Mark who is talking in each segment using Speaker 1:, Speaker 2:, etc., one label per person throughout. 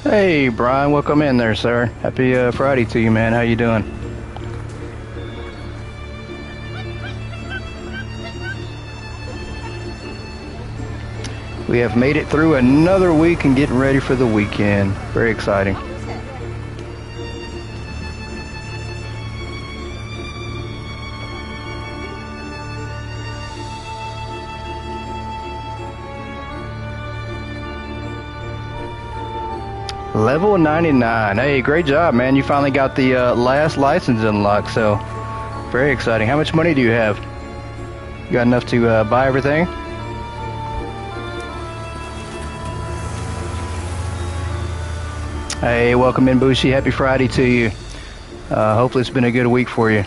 Speaker 1: Hey, Brian, welcome in there, sir. Happy Friday to you, man. How you doing? We have made it through another week and getting ready for the weekend. Very exciting. Level 99. Hey, great job, man. You finally got the last license unlocked, so very exciting. How much money do you have? You got enough to buy everything? Hey, welcome in, Bushi. Happy Friday to you. Hopefully it's been a good week for you.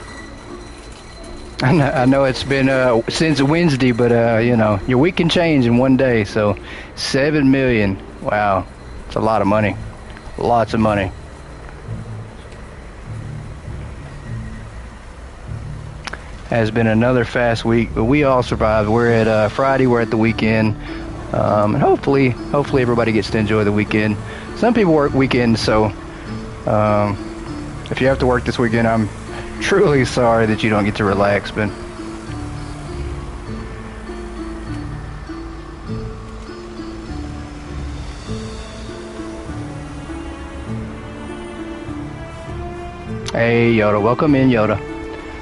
Speaker 1: I know it's been since Wednesday, but you know, your week can change in one day, so 7 million. Wow, it's a lot of money. Lots of money. Has been another fast week, but we all survived. We're at Friday, we're at the weekend, and hopefully everybody gets to enjoy the weekend. Some people work weekends, so if you have to work this weekend, I'm truly sorry that you don't get to relax, but hey, Yoda, welcome in, Yoda.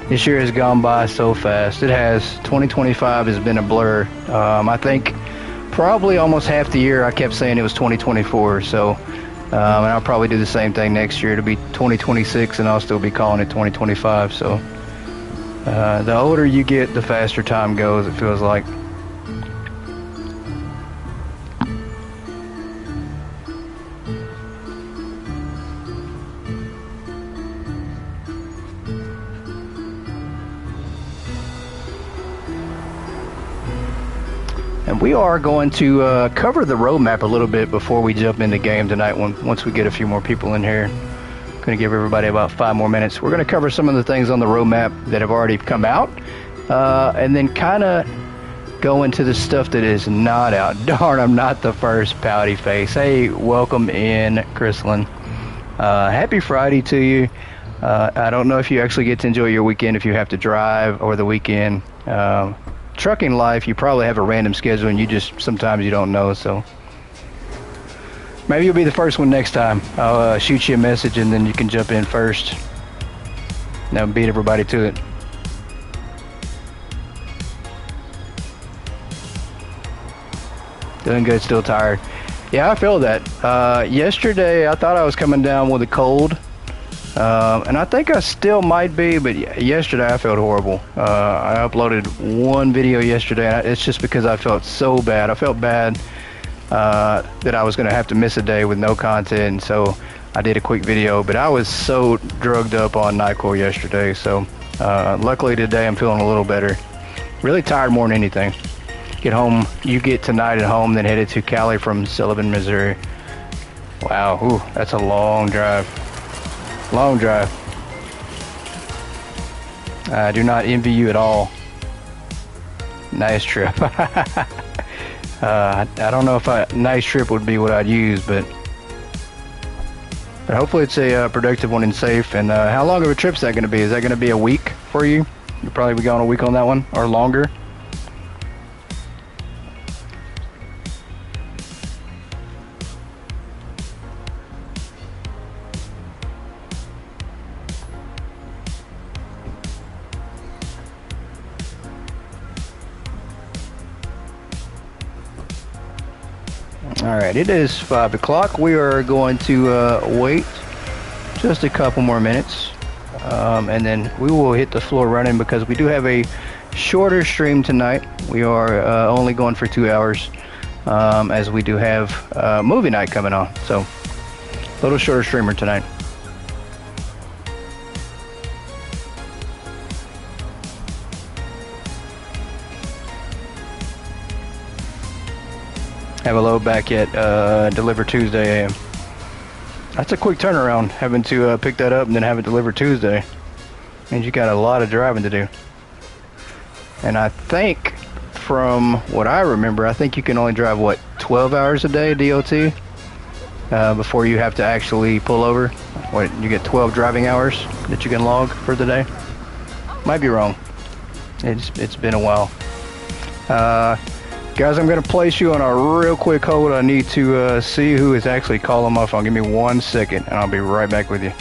Speaker 1: This year has gone by so fast. It has. 2025 has been a blur. I think probably almost half the year I kept saying it was 2024, so and I'll probably do the same thing next year. It'll be 2026 and I'll still be calling it 2025, so the older you get, the faster time goes, it feels like. And we are going to cover the roadmap a little bit before we jump into game tonight once we get a few more people in here. Going to give everybody about 5 more minutes. We're going to cover some of the things on the roadmap that have already come out, and then kind of go into the stuff that is not out. Darn, I'm not the first pouty face. Hey, welcome in, Chrislyn. Happy Friday to you. I don't know if you actually get to enjoy your weekend if you have to drive or the weekend. Trucking life, you probably have a random schedule and you just sometimes you don't know, so maybe you'll be the first one next time. I'll shoot you a message and then you can jump in first. Now beat everybody to it. Doing good, still tired. Yeah, I feel that. Yesterday I thought I was coming down with a cold. And I think I still might be, but yesterday I felt horrible. I uploaded one video yesterday, and it's just because I felt so bad. I felt bad that I was going to have to miss a day with no content, so I did a quick video. But I was so drugged up on NyQuil yesterday, so luckily today I'm feeling a little better. Really tired more than anything. Get home, you get tonight at home, then headed to Cali from Sullivan, Missouri. Wow, ooh, that's a long drive. Long drive. I do not envy you at all. Nice trip. I don't know if a nice trip would be what I'd use, but hopefully it's a productive one and safe. And how long of a trip is that going to be? Is that going to be a week for you? You'll probably be going a week on that one, or longer. Alright, it is 5 o'clock. We are going to wait just a couple more minutes, and then we will hit the floor running because we do have a shorter stream tonight. We are only going for 2 hours, as we do have movie night coming on, so a little shorter streamer tonight. Have a load back yet, deliver Tuesday AM. That's a quick turnaround, having to pick that up and then have it delivered Tuesday. Means you got a lot of driving to do. And I think, from what I remember, I think you can only drive, what, 12 hours a day, DOT? before you have to actually pull over. What, you get 12 driving hours that you can log for the day? Might be wrong. It's been a while. Guys, I'm going to place you on a real quick hold. I need to see who is actually calling my phone. Give me 1 second, and I'll be right back with you.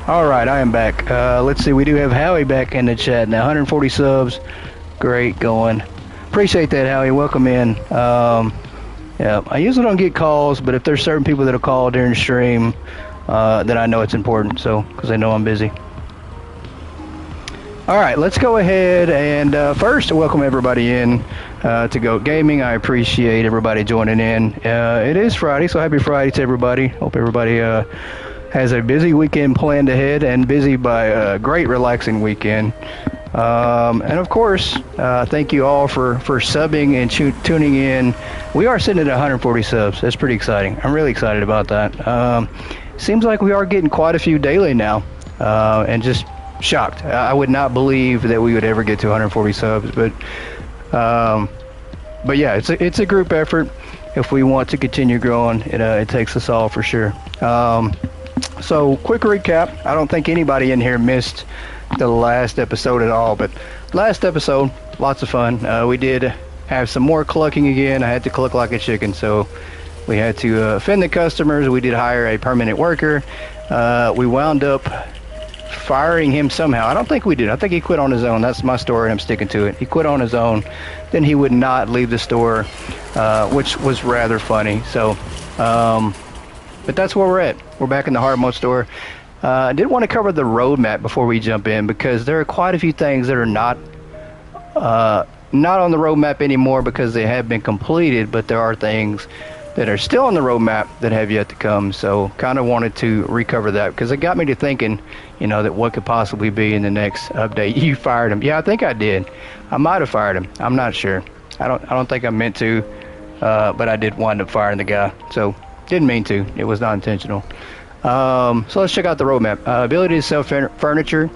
Speaker 1: All right, I am back. Let's see, we do have Howie back in the chat now. 140 subs, great going. Appreciate that, Howie. Welcome in. Yeah, I usually don't get calls, but if there's certain people that'll call during the stream, then I know it's important. So, because they know I'm busy. All right, let's go ahead and first welcome everybody in to Goat Gaming. I appreciate everybody joining in. It is Friday, so happy Friday to everybody. Hope everybody has a busy weekend planned ahead and busy by a great relaxing weekend. And of course, thank you all for subbing and tuning in. We are sitting at 140 subs. That's pretty exciting. I'm really excited about that. Seems like we are getting quite a few daily now, and just shocked. I would not believe that we would ever get to 140 subs, but yeah, it's a group effort. If we want to continue growing, it takes us all for sure. So quick recap. I don't think anybody in here missed the last episode at all, but last episode, lots of fun. We did have some more clucking again. I had to cluck like a chicken, so we had to offend the customers. We did hire a permanent worker. We wound up firing him somehow. I don't think we did. I think he quit on his own. That's my story, and I'm sticking to it. He quit on his own. Then he would not leave the store, which was rather funny. So, but that's where we're at. We're back in the hard mode store. I did want to cover the roadmap before we jump in, because there are quite a few things that are not on the roadmap anymore because they have been completed, but there are things that are still on the roadmap that have yet to come. So kind of wanted to recover that because it got me to thinking, that what could possibly be in the next update. You fired him. Yeah, I think I did. I might have fired him. I'm not sure. I don't think I meant to, but I did wind up firing the guy. So didn't mean to. It was not intentional. So let's check out the roadmap. Ability to sell furniture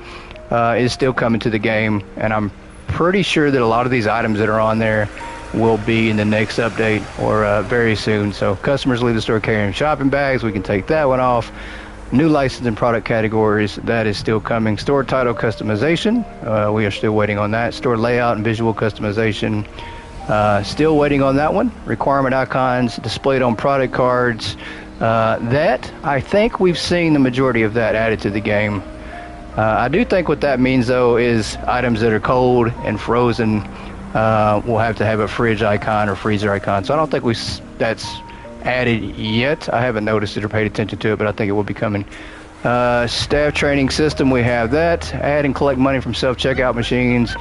Speaker 1: is still coming to the game, and I'm pretty sure that a lot of these items that are on there will be in the next update or very soon. So customers leave the store carrying shopping bags. We can take that one off. New license and product categories, that is still coming. Store title customization, we are still waiting on that. Store layout and visual customization, still waiting on that one. Requirement icons displayed on product cards. That, I think we've seen the majority of that added to the game. I do think what that means, though, is items that are cold and frozen will have to have a fridge icon or freezer icon. So I don't think that's added yet. I haven't noticed it or paid attention to it, but I think it will be coming. Staff training system, we have that. Add and collect money from self-checkout machines.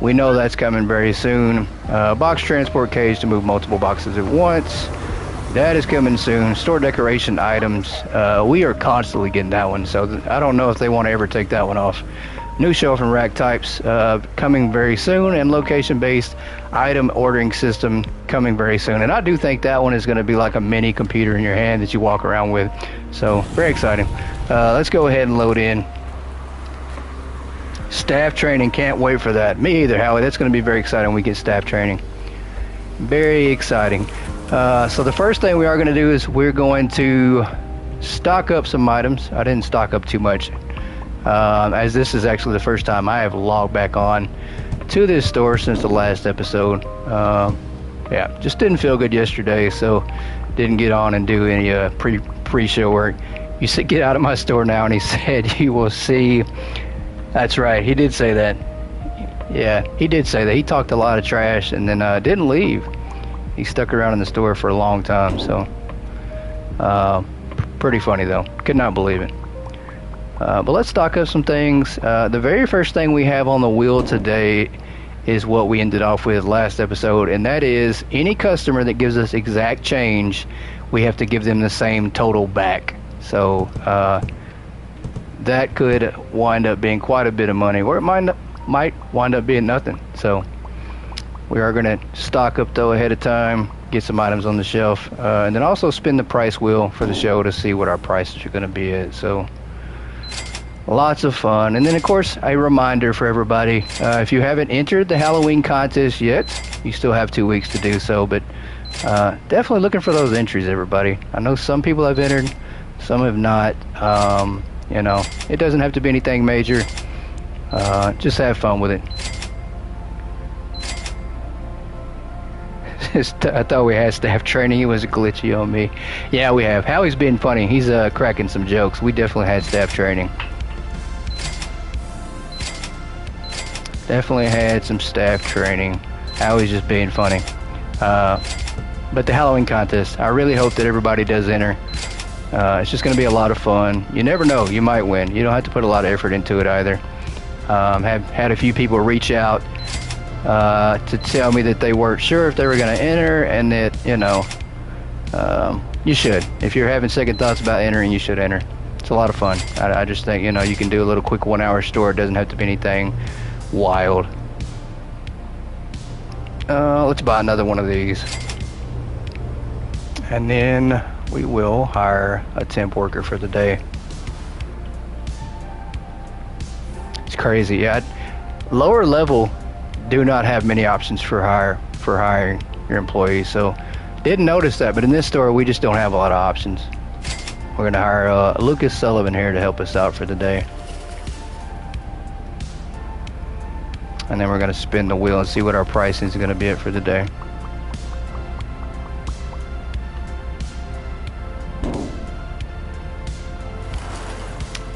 Speaker 1: We know that's coming very soon. Box transport cage to move multiple boxes at once. That is coming soon. Store decoration items. We are constantly getting that one, so I don't know if they want to ever take that one off. New shelf and rack types coming very soon, and location-based item ordering system coming very soon. And I do think that one is going to be like a mini computer in your hand that you walk around with. So very exciting. Let's go ahead and load in. Staff training, can't wait for that. Me either, Howie. That's going to be very exciting when we get staff training. Very exciting. So the first thing we are going to do is we're going to stock up some items. I didn't stock up too much, as this is actually the first time I have logged back on to this store since the last episode. Yeah, just didn't feel good yesterday, so didn't get on and do any pre-show work. You said get out of my store now, and he said you will see. That's right, he did say that. Yeah, he did say that. He talked a lot of trash and then didn't leave. He stuck around in the store for a long time, so pretty funny though. Could not believe it. But let's stock up some things. The very first thing we have on the wheel today is what we ended off with last episode, and that is any customer that gives us exact change, we have to give them the same total back. So that could wind up being quite a bit of money, or it might wind up being nothing. So we are going to stock up though ahead of time, get some items on the shelf, and then also spin the price wheel for the show to see what our prices are going to be at. So lots of fun. And then of course a reminder for everybody, if you haven't entered the Halloween contest yet, you still have 2 weeks to do so, but definitely looking for those entries, everybody. I know some people have entered, some have not. You know, it doesn't have to be anything major. Just have fun with it. I thought we had staff training. It was glitchy on me. Yeah, we have. Howie's being funny. He's cracking some jokes. We definitely had staff training. Definitely had some staff training. Howie's just being funny. But the Halloween contest, I really hope that everybody does enter. It's just going to be a lot of fun. You never know. You might win. You don't have to put a lot of effort into it either. Have had a few people reach out to tell me that they weren't sure if they were going to enter, and that, you know, you should. If you're having second thoughts about entering, you should enter. It's a lot of fun. I just think, you know, you can do a little quick 1 hour store. It doesn't have to be anything wild. Let's buy another one of these, and then we will hire a temp worker for the day. It's crazy. Yeah, lower level do not have many options for hiring your employees, so didn't notice that. But in this store, we just don't have a lot of options. We're gonna hire Lucas Sullivan here to help us out for the day, and then we're gonna spin the wheel and see what our pricing is gonna be at for the day.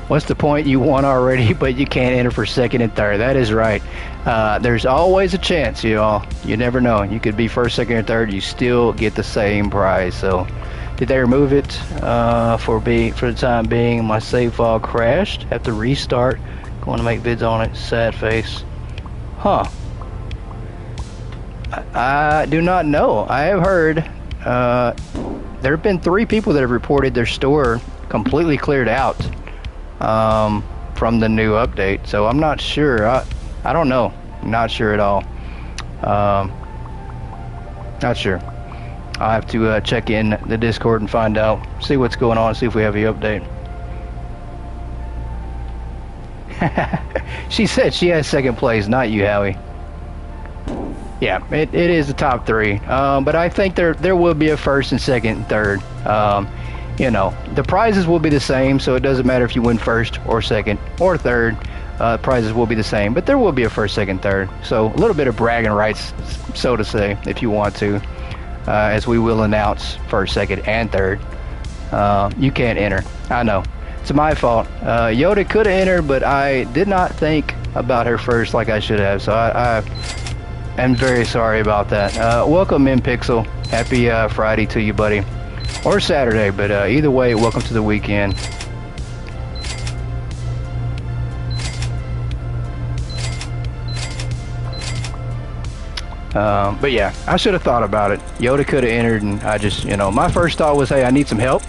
Speaker 1: What's the point? You won already, but you can't enter for second and third. That is right. There's always a chance, y'all. You never know. You could be first, second, or third. You still get the same prize. So, did they remove it for the time being? My save file crashed. Have to restart. Going to make vids on it. Sad face. Huh. I do not know. I have heard there have been 3 people that have reported their store completely cleared out from the new update, so I'm not sure. I don't know. Not sure at all. Not sure. I'll have to check in the Discord and find out, see what's going on, see if we have the update. She said she has second place, not you, Howie. Yeah, it is the top 3, but I think there will be a first and second and third. You know, the prizes will be the same, so it doesn't matter if you win first or second or third. Prizes will be the same, but there will be a first, second, third. So a little bit of bragging rights, so to say, if you want to, as we will announce first, second, and third. You can't enter. I know. It's my fault. Yoda could have entered, but I did not think about her first like I should have, so I am very sorry about that. Welcome in, Pixel. Happy Friday to you, buddy. Or Saturday, but either way, welcome to the weekend. But yeah, I should have thought about it. Yoda could have entered, and I just, you know, my first thought was, hey, I need some help.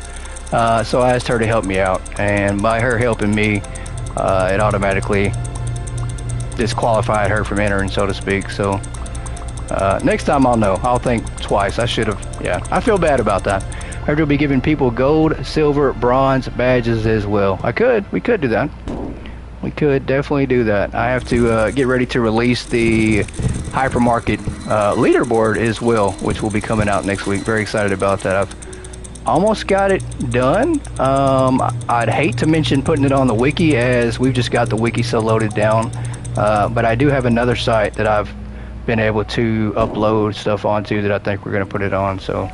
Speaker 1: So I asked her to help me out, and by her helping me, it automatically disqualified her from entering, so to speak. So next time I'll know. I'll think twice. I should have. Yeah, I feel bad about that. I heard we'll be giving people gold, silver, bronze badges as well. We could do that. We could definitely do that. I have to get ready to release the Hypermarket leaderboard as well, which will be coming out next week. Very excited about that. I've almost got it done. I'd hate to mention putting it on the wiki, as we've just got the wiki so loaded down. But I do have another site that I've been able to upload stuff onto that I think we're going to put it on. So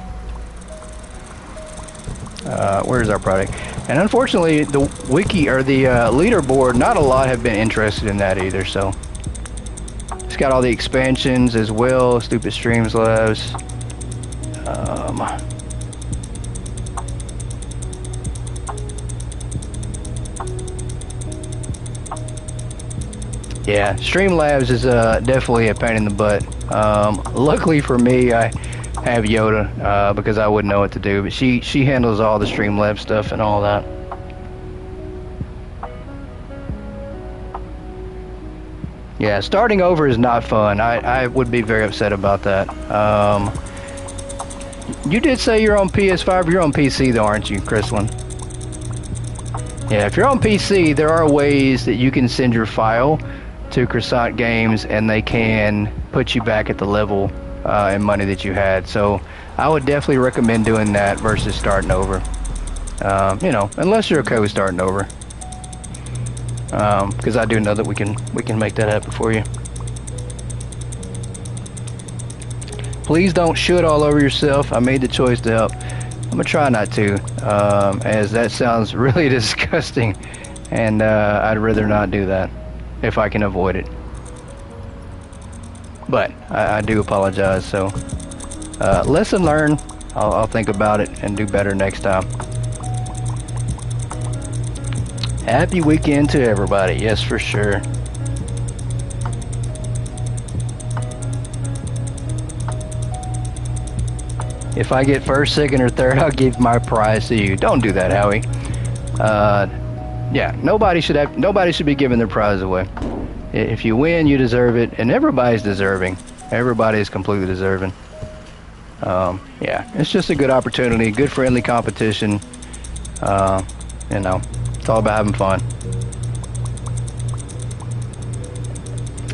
Speaker 1: where's our product? And unfortunately, the wiki or the leaderboard, not a lot have been interested in that either. So it's got all the expansions as well. Stupid Streams Labs. Yeah, Streamlabs is definitely a pain in the butt. Luckily for me, I have Yoda because I wouldn't know what to do, but she handles all the Streamlabs stuff and all that. Yeah, starting over is not fun. I would be very upset about that. You did say you're on PS5. You're on PC though, aren't you, Chrislyn? Yeah, if you're on PC, there are ways that you can send your file to Croissant Games and they can put you back at the level and money that you had. So I would definitely recommend doing that versus starting over. You know, unless you're okay with starting over, because I do know that we can make that happen for you. Please don't shoot all over yourself. I made the choice to help. I'm gonna try not to, as that sounds really disgusting, and I'd rather not do that if I can avoid it. But I do apologize. So lesson learned. I'll think about it and do better next time. Happy weekend to everybody. Yes, for sure. If I get first, second, or third, I'll give my prize to you. Don't do that, Howie. Yeah, nobody should be giving their prize away. If you win, you deserve it, and everybody's deserving. Everybody is completely deserving. Yeah, it's just a good opportunity, good friendly competition. You know, it's all about having fun.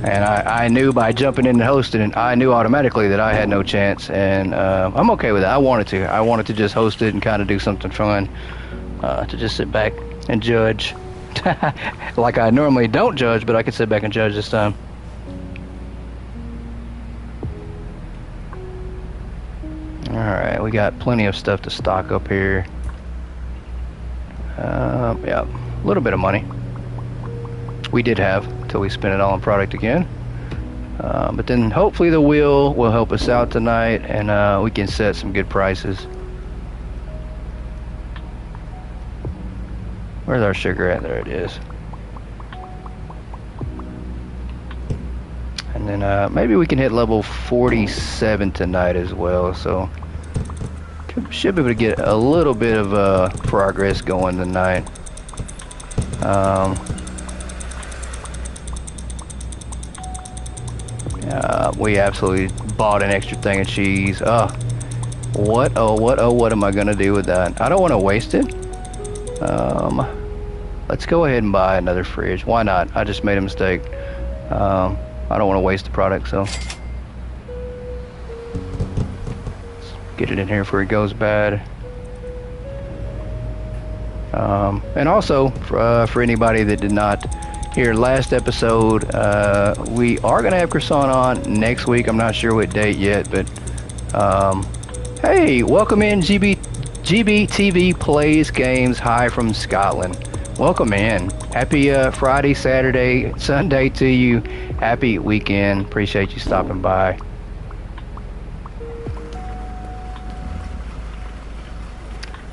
Speaker 1: And I knew by jumping in and hosting it, I knew automatically that I had no chance, and I'm okay with that. I wanted to just host it and kind of do something fun, to just sit back and judge. Like I normally don't judge, but I could sit back and judge this time. Alright, we got plenty of stuff to stock up here. Yeah, a little bit of money. We did have until we spent it all on product again. But then hopefully the wheel will help us out tonight, and we can set some good prices. Where's our sugar at? There it is. And then maybe we can hit level 47 tonight as well. So should be able to get a little bit of progress going tonight. We absolutely bought an extra thing of cheese. What am I gonna do with that? I don't want to waste it. Let's go ahead and buy another fridge. Why not? I just made a mistake. I don't want to waste the product, so let's get it in here before it goes bad. And also, for anybody that did not hear last episode, we are going to have Croissant on next week. I'm not sure what date yet, but hey, welcome in GBTV Plays Games. Hi from Scotland. Welcome in. Happy Friday, Saturday, Sunday to you. Happy weekend. Appreciate you stopping by.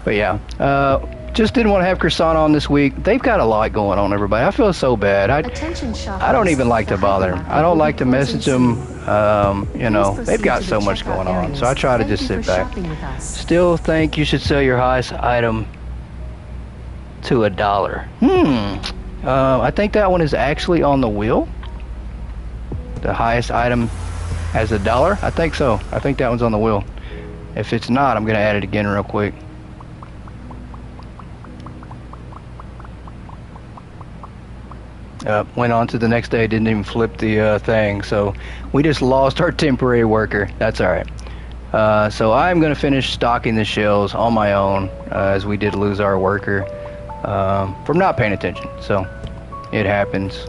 Speaker 1: But yeah, just didn't want to have croissant on this week. They've got a lot going on, everybody. I feel so bad. I don't even like to bother them. I don't like to message them. You know, they've got so much going on. So I try to just sit back. Still think you should sell your highest item to $1. I think that one is actually on the wheel. The highest item as $1. I think so. I think that one's on the wheel. If it's not, I'm going to add it again real quick. Went on to the next day, didn't even flip the thing, so we just lost our temporary worker. That's alright. So I'm going to finish stocking the shelves on my own, as we did lose our worker from not paying attention, so it happens.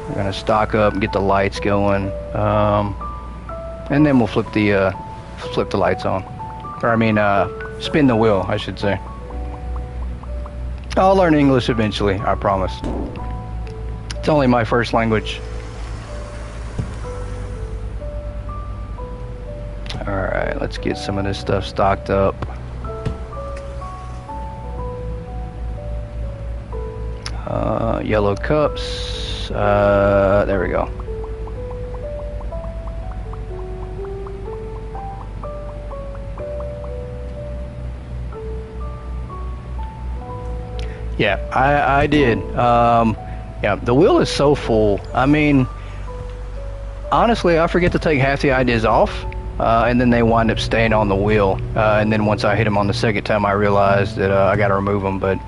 Speaker 1: We're going to stock up and get the lights going, and then we'll flip the lights on, or I mean spin the wheel, I should say. I'll learn English eventually, I promise. It's only my first language. Alright, let's get some of this stuff stocked up. Yellow cups. There we go. Yeah, I did. Yeah, the wheel is so full. I mean, honestly, I forget to take half the ideas off, and then they wind up staying on the wheel. And then once I hit them on the second time, I realized that I got to remove them. But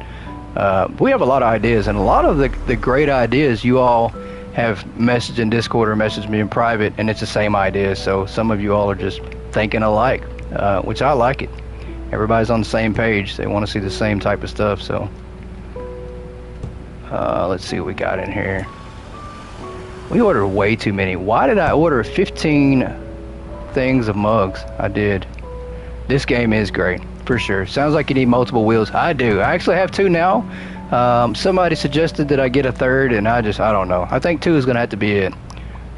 Speaker 1: we have a lot of ideas, and a lot of the great ideas you all have messaged in Discord or messaged me in private, and it's the same idea. So some of you all are just thinking alike, which I like it. Everybody's on the same page. They want to see the same type of stuff, so... let's see what we got in here. We ordered way too many. Why did I order 15 things of mugs? I did. This game is great, for sure. Sounds like you need multiple wheels. I do. I actually have 2 now. Somebody suggested that I get a third, and I don't know. I think 2 is going to have to be it.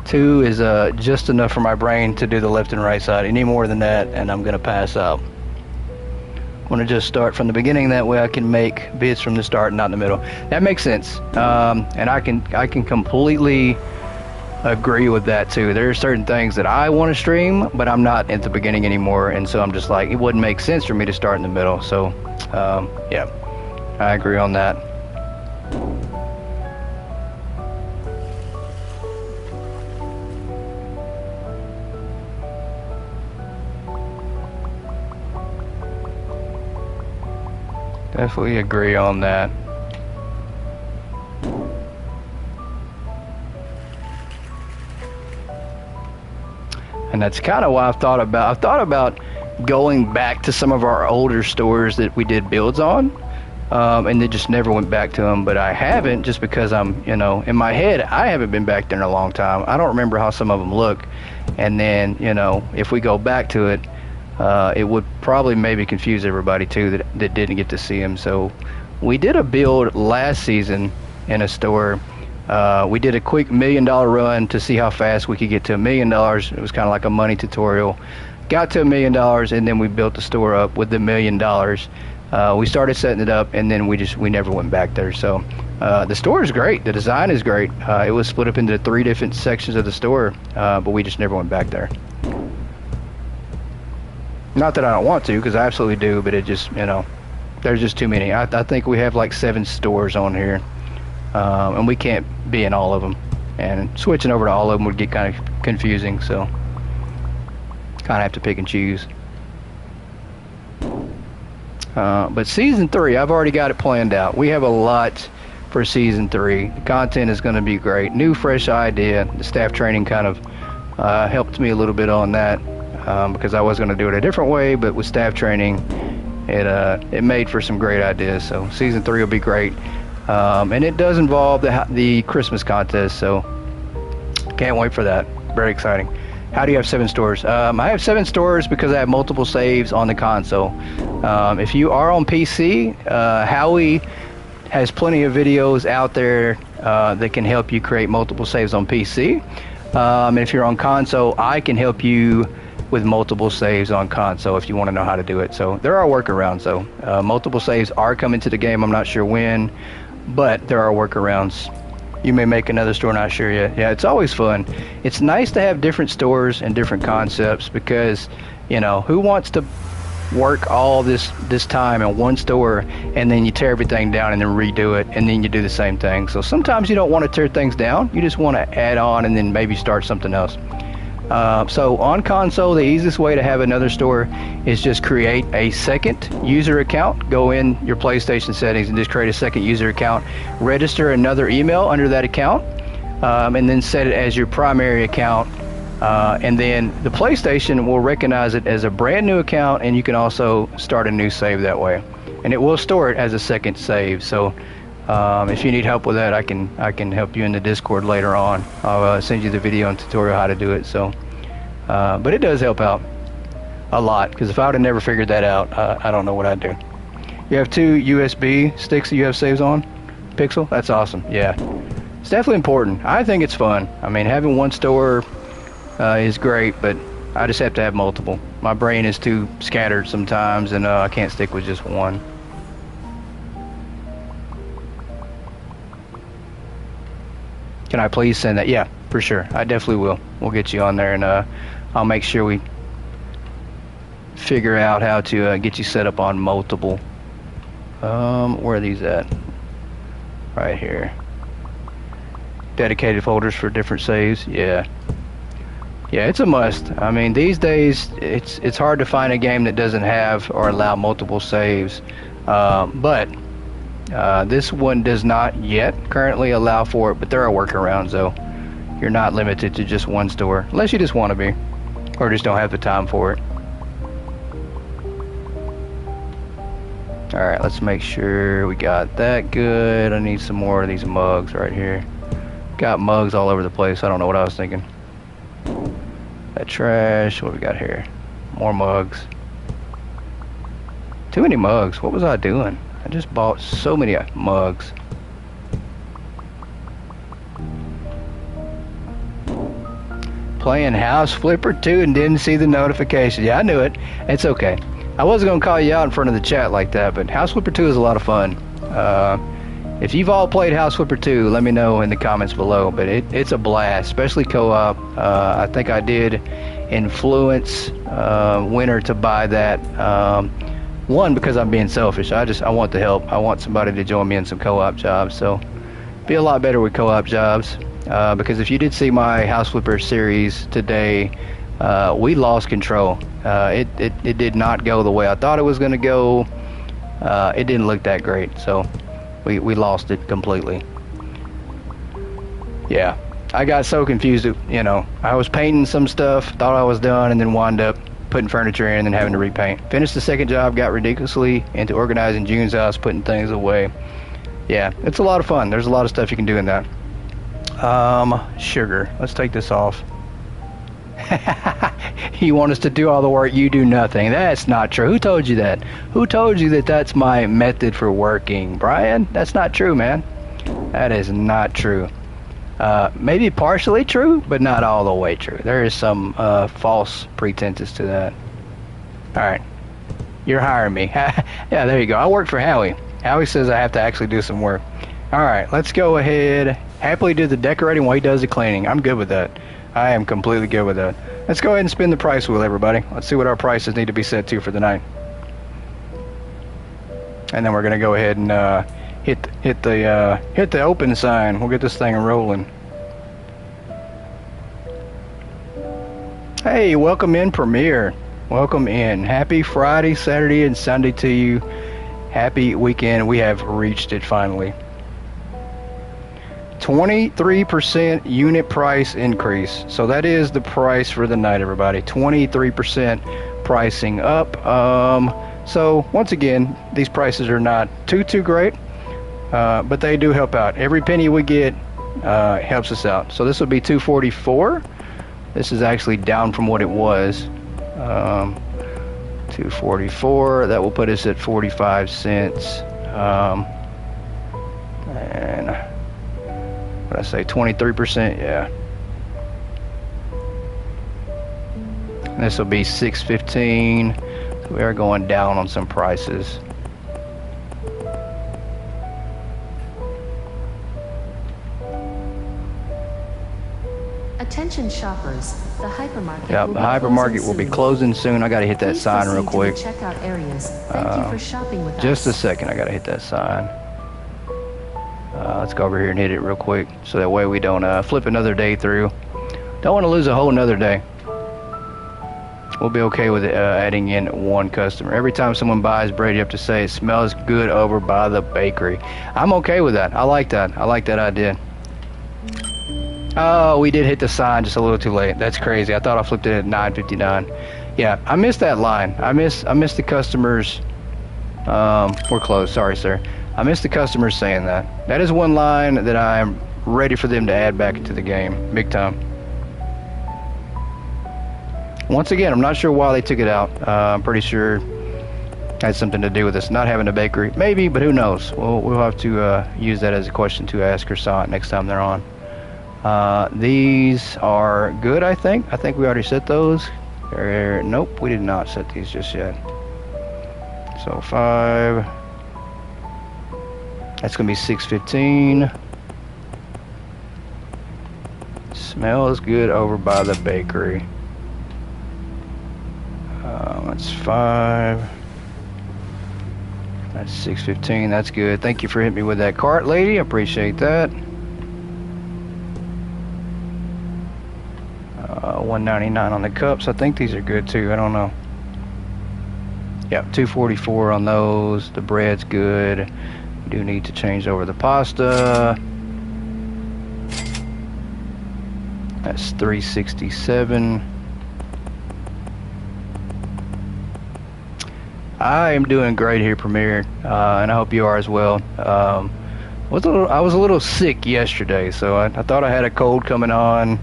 Speaker 1: 2 is just enough for my brain to do the left and right side. Any more than that, and I'm going to pass out. I want to just start from the beginning, that way I can make bits from the start and not in the middle. That makes sense, and I can completely agree with that too. There are certain things that I want to stream, but I'm not at the beginning anymore, and so I'm just like, it wouldn't make sense for me to start in the middle. So yeah, I agree on that. Definitely agree on that. And that's kind of why I've thought about going back to some of our older stores that we did builds on, and they just never went back to them. But I haven't, just because I'm, you know, in my head, I haven't been back there in a long time. I don't remember how some of them look. And then, you know, if we go back to it, it would probably maybe confuse everybody too that didn't get to see him. So we did a build last season in a store. We did a quick $1 million run to see how fast we could get to $1 million. It was kind of like a money tutorial. Got to $1 million, and then we built the store up with the $1 million. We started setting it up, and then we never went back there. So the store is great. The design is great. It was split up into 3 different sections of the store, but we just never went back there. Not that I don't want to, because I absolutely do, but it just, you know, there's just too many. I think we have like 7 stores on here, and we can't be in all of them. And switching over to all of them would get kind of confusing, so kind of have to pick and choose. But Season 3, I've already got it planned out. We have a lot for Season 3. The content is going to be great. New, fresh idea. The staff training kind of helped me a little bit on that. Because I was going to do it a different way, but with staff training, it made for some great ideas. So Season 3 will be great, and it does involve the Christmas contest. So can't wait for that. Very exciting. How do you have 7 stores? I have 7 stores because I have multiple saves on the console. If you are on PC, Howie has plenty of videos out there that can help you create multiple saves on PC. And if you're on console, I can help you with multiple saves on console if you want to know how to do it. So there are workarounds though. Multiple saves are coming to the game. I'm not sure when, but there are workarounds. You may make another store, not sure yet. Yeah, it's always fun. It's nice to have different stores and different concepts because, you know, who wants to work all this time in one store and then you tear everything down and then redo it and then you do the same thing. So sometimes you don't want to tear things down. You just want to add on and then maybe start something else. So on console, the easiest way to have another store is just create a second user account. Go in your PlayStation settings and just create a second user account. Register another email under that account, and then set it as your primary account. And then the PlayStation will recognize it as a brand new account, and you can also start a new save that way. And it will store it as a second save. So if you need help with that, I can help you in the Discord later on. I'll send you the video and tutorial how to do it. So, but it does help out a lot, because if I would have never figured that out, I don't know what I'd do. You have 2 USB sticks that you have saves on, Pixel? That's awesome. Yeah, it's definitely important. I think it's fun. I mean, having one store is great, but I just have to have multiple. My brain is too scattered sometimes, and I can't stick with just one. Can I please send that? Yeah, for sure. I definitely will. We'll get you on there, and I'll make sure we figure out how to get you set up on multiple. Where are these at? Right here. Dedicated folders for different saves. Yeah. Yeah, it's a must. I mean, these days it's hard to find a game that doesn't have or allow multiple saves. But this one does not yet currently allow for it, but there are workarounds though. You're not limited to just one store, unless you just want to be, or just don't have the time for it. Alright, let's make sure we got that good. I need some more of these mugs right here. Got mugs all over the place. I don't know what I was thinking. That trash. What we got here? More mugs. Too many mugs. What was I doing? I just bought so many mugs. Playing House Flipper 2 and didn't see the notification. Yeah, I knew it. It's okay. I wasn't going to call you out in front of the chat like that, but House Flipper 2 is a lot of fun. If you've all played House Flipper 2, let me know in the comments below, but it's a blast, especially co-op. I think I did influence Winter to buy that. One, because I'm being selfish. I want the help. I want somebody to join me in some co-op jobs, so be a lot better with co-op jobs. Because if you did see my House Flipper series today, we lost control. It did not go the way I thought it was going to go. It didn't look that great, so we lost it completely. Yeah, I got so confused. You know, I was painting some stuff, thought I was done, and then wound up putting furniture in and then having to repaint. Finished the second job, got ridiculously into organizing June's house, putting things away. Yeah, it's a lot of fun. There's a lot of stuff you can do in that. Sugar. Let's take this off. You want us to do all the work, you do nothing. That's not true. Who told you that? Who told you that that's my method for working? Brian, that's not true, man. That is not true. Maybe partially true, but not all the way true. There is some false pretenses to that. Alright. You're hiring me. Yeah, there you go. I work for Howie. Howie says I have to actually do some work. Alright, let's go ahead. Happily do the decorating while he does the cleaning. I'm good with that. I am completely good with that. Let's go ahead and spin the price wheel, everybody. Let's see what our prices need to be set to for the night. And then we're going to go ahead and hit the open sign. We'll get this thing rolling. Hey, welcome in, Premiere. Welcome in. Happy Friday, Saturday, and Sunday to you. Happy weekend. We have reached it finally. 23% unit price increase. So that is the price for the night, everybody. 23% pricing up. So once again, these prices are not too great, but they do help out. Every penny we get helps us out. So this would be $2.44. This is actually down from what it was. $2.44. That will put us at 45 cents. And what did I say? 23%. Yeah. This will be $6.15. So we are going down on some prices.
Speaker 2: Attention shoppers, the hypermarket.
Speaker 1: Yeah, the hypermarket will be closing soon. I gotta hit that sign real quick.
Speaker 2: Checkout areas. Thank you for shopping with us.
Speaker 1: Just a second, I gotta hit that sign. Let's go over here and hit it real quick, so that way we don't flip another day through. Don't want to lose a whole another day. We'll be okay with adding in one customer. Every time someone buys bread, you have to say, it smells good over by the bakery. I'm okay with that. I like that. I like that idea. Oh, we did hit the sign just a little too late. That's crazy. I thought I flipped it at 9:59. Yeah, I missed that line. I missed the customers. We're closed. Sorry, sir. I missed the customers saying that. That is one line that I'm ready for them to add back into the game. Big time. Once again, I'm not sure why they took it out. I'm pretty sure it had something to do with us not having a bakery. Maybe, but who knows? We'll have to use that as a question to ask Croissant next time they're on. These are good, I think. I think we already set those. Nope, we did not set these just yet. So 5. That's going to be $6.15. Smells good over by the bakery. That's 5. That's $6.15. That's good. Thank you for hitting me with that cart, lady. I appreciate that. $1.99 on the cups. I think these are good too. I don't know. Yep, $2.44 on those. The bread's good. We do need to change over the pasta. That's $3.67. I am doing great here, Premier, and I hope you are as well. I was a little sick yesterday, so I thought I had a cold coming on.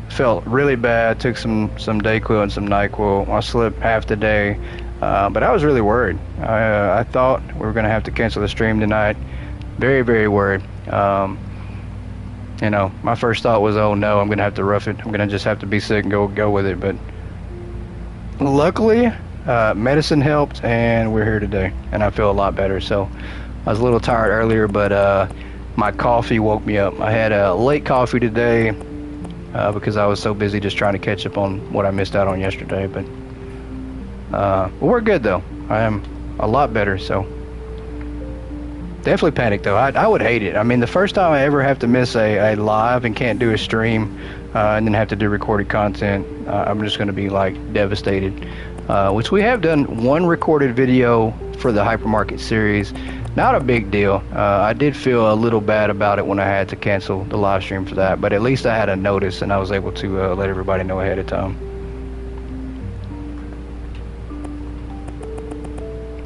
Speaker 1: Felt really bad. Took some Dayquil and some NyQuil. I slept half the day, but I was really worried. I thought we were going to have to cancel the stream tonight. Very, very worried. You know, my first thought was, oh no, I'm going to have to rough it. I'm going to just have to be sick and go with it. But luckily, medicine helped, and we're here today, and I feel a lot better. So I was a little tired earlier, but my coffee woke me up. I had a late coffee today. Because I was so busy just trying to catch up on what I missed out on yesterday. But we're good though. I am a lot better. So definitely panicked though. I would hate it. I mean, the first time I ever have to miss a live and can't do a stream and then have to do recorded content, I'm just going to be like devastated. Which we have done one recorded video for the Hypermarket series. Not a big deal. I did feel a little bad about it when I had to cancel the live stream for that, but at least I had a notice and I was able to let everybody know ahead of time.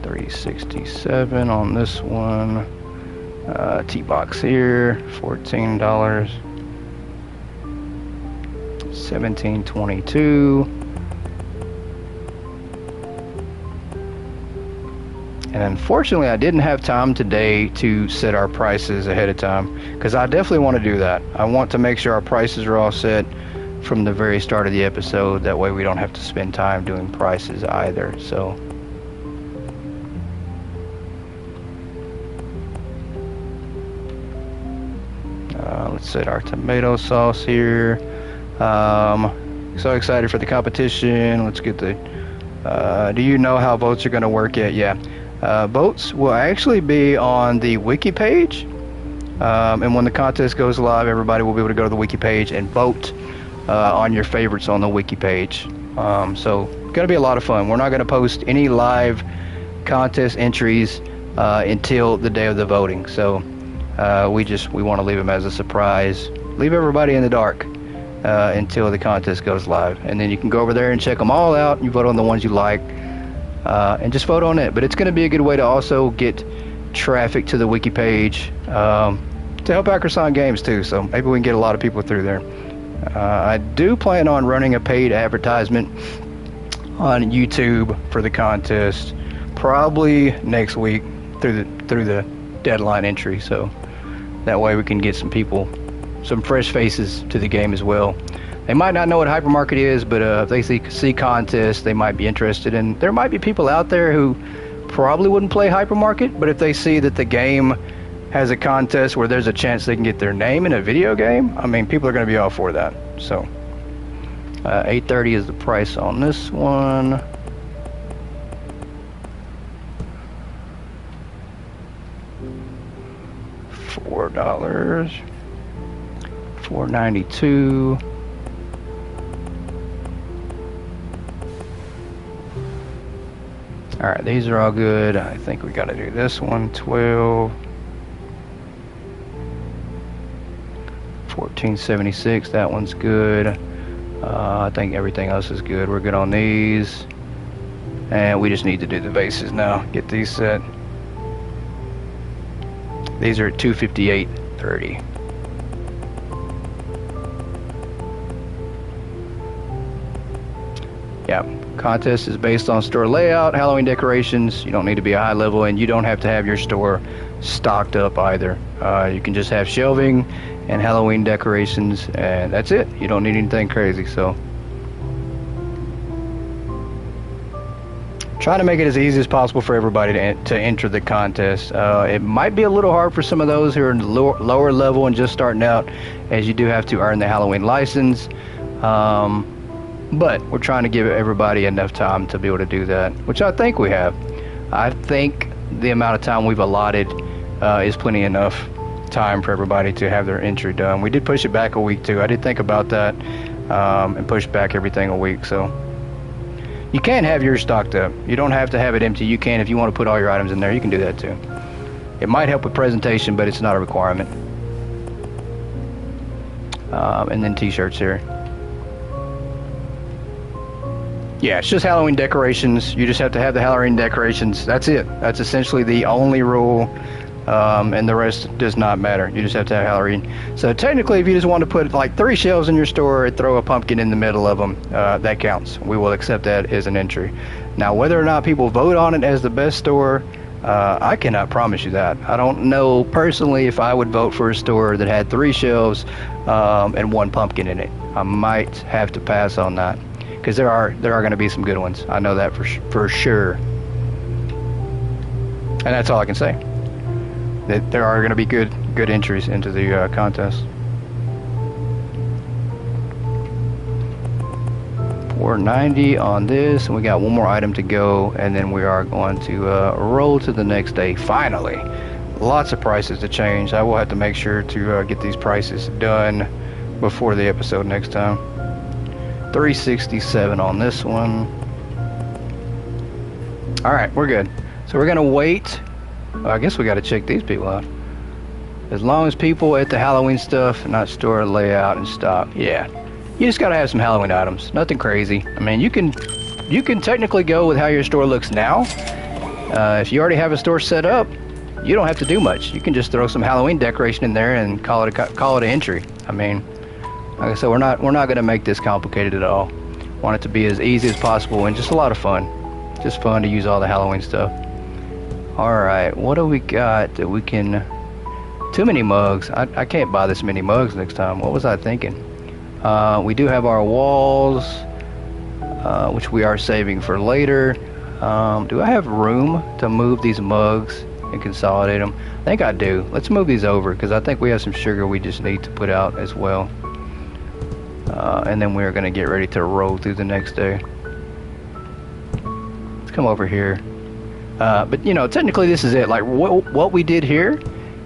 Speaker 1: $3.67 on this one. T-box here, $14. $17.22. And unfortunately, I didn't have time today to set our prices ahead of time, because I definitely want to do that. I want to make sure our prices are all set from the very start of the episode. That way we don't have to spend time doing prices either. So let's set our tomato sauce here. So excited for the competition. Let's get the do you know how votes are going to work yet? Yeah. Votes will actually be on the wiki page, and when the contest goes live, everybody will be able to go to the wiki page and vote on your favorites on the wiki page. So gonna be a lot of fun. We're not gonna post any live contest entries until the day of the voting. So we want to leave them as a surprise. Leave everybody in the dark until the contest goes live, and then you can go over there and check them all out. You vote on the ones you like. And just vote on it. But it's going to be a good way to also get traffic to the wiki page to help out Croissant Games too. So maybe we can get a lot of people through there. I do plan on running a paid advertisement on YouTube for the contest, probably next week through the deadline entry. So that way we can get some people, some fresh faces to the game as well. They might not know what Hypermarket is, but if they see contests, they might be interested. And there might be people out there who probably wouldn't play Hypermarket, but if they see that the game has a contest where there's a chance they can get their name in a video game, I mean, people are going to be all for that. So, $8.30 is the price on this one. $4. $4.92. All right, these are all good. I think we got to do this one. 12. $14.76. That one's good. I think everything else is good. We're good on these, and we just need to do the bases now. Get these set. These are at $258.30. Yeah, contest is based on store layout, Halloween decorations. You don't need to be a high level, and you don't have to have your store stocked up either. You can just have shelving and Halloween decorations, and that's it. You don't need anything crazy. So trying to make it as easy as possible for everybody to enter the contest. It might be a little hard for some of those who are in the lower level and just starting out, as you do have to earn the Halloween license. But we're trying to give everybody enough time to be able to do that, which I think we have. I think the amount of time we've allotted is plenty enough time for everybody to have their entry done. We did push it back a week too. I did think about that and push back everything a week. So you can have yours stocked up. You don't have to have it empty. You can, if you want to put all your items in there, you can do that too. It might help with presentation, but it's not a requirement. And then t-shirts here. Yeah, it's just Halloween decorations. You just have to have the Halloween decorations. That's it. That's essentially the only rule, and the rest does not matter. You just have to have Halloween. So technically, if you just want to put like 3 shelves in your store and throw a pumpkin in the middle of them, that counts. We will accept that as an entry. Now, whether or not people vote on it as the best store, I cannot promise you that. I don't know personally if I would vote for a store that had 3 shelves and 1 pumpkin in it. I might have to pass on that, because there are going to be some good ones. I know that for sure. And that's all I can say. That there are going to be good entries into the contest. $4.90 on this, and we got one more item to go, and then we are going to roll to the next day. Finally, lots of prices to change. I will have to make sure to get these prices done before the episode next time. $3.67 on this one. All right, we're good. So we're gonna wait. I guess we got to check these people out. As long as people at the Halloween stuff, not store layout and stock. Yeah, you just gotta have some Halloween items. Nothing crazy. I mean, you can technically go with how your store looks now. If you already have a store set up, you don't have to do much. You can just throw some Halloween decoration in there and call it an entry. I mean, like I said, we're not going to make this complicated at all. Want it to be as easy as possible and just a lot of fun. Just fun to use all the Halloween stuff. All right, what do we got that we can? Too many mugs. I can't buy this many mugs next time. What was I thinking? We do have our walls, which we are saving for later. Do I have room to move these mugs and consolidate them? I think I do. Let's move these over, because I think we have some sugar we just need to put out as well. And then we're going to get ready to roll through the next day. Let's come over here. But you know, technically this is it. Like what we did here,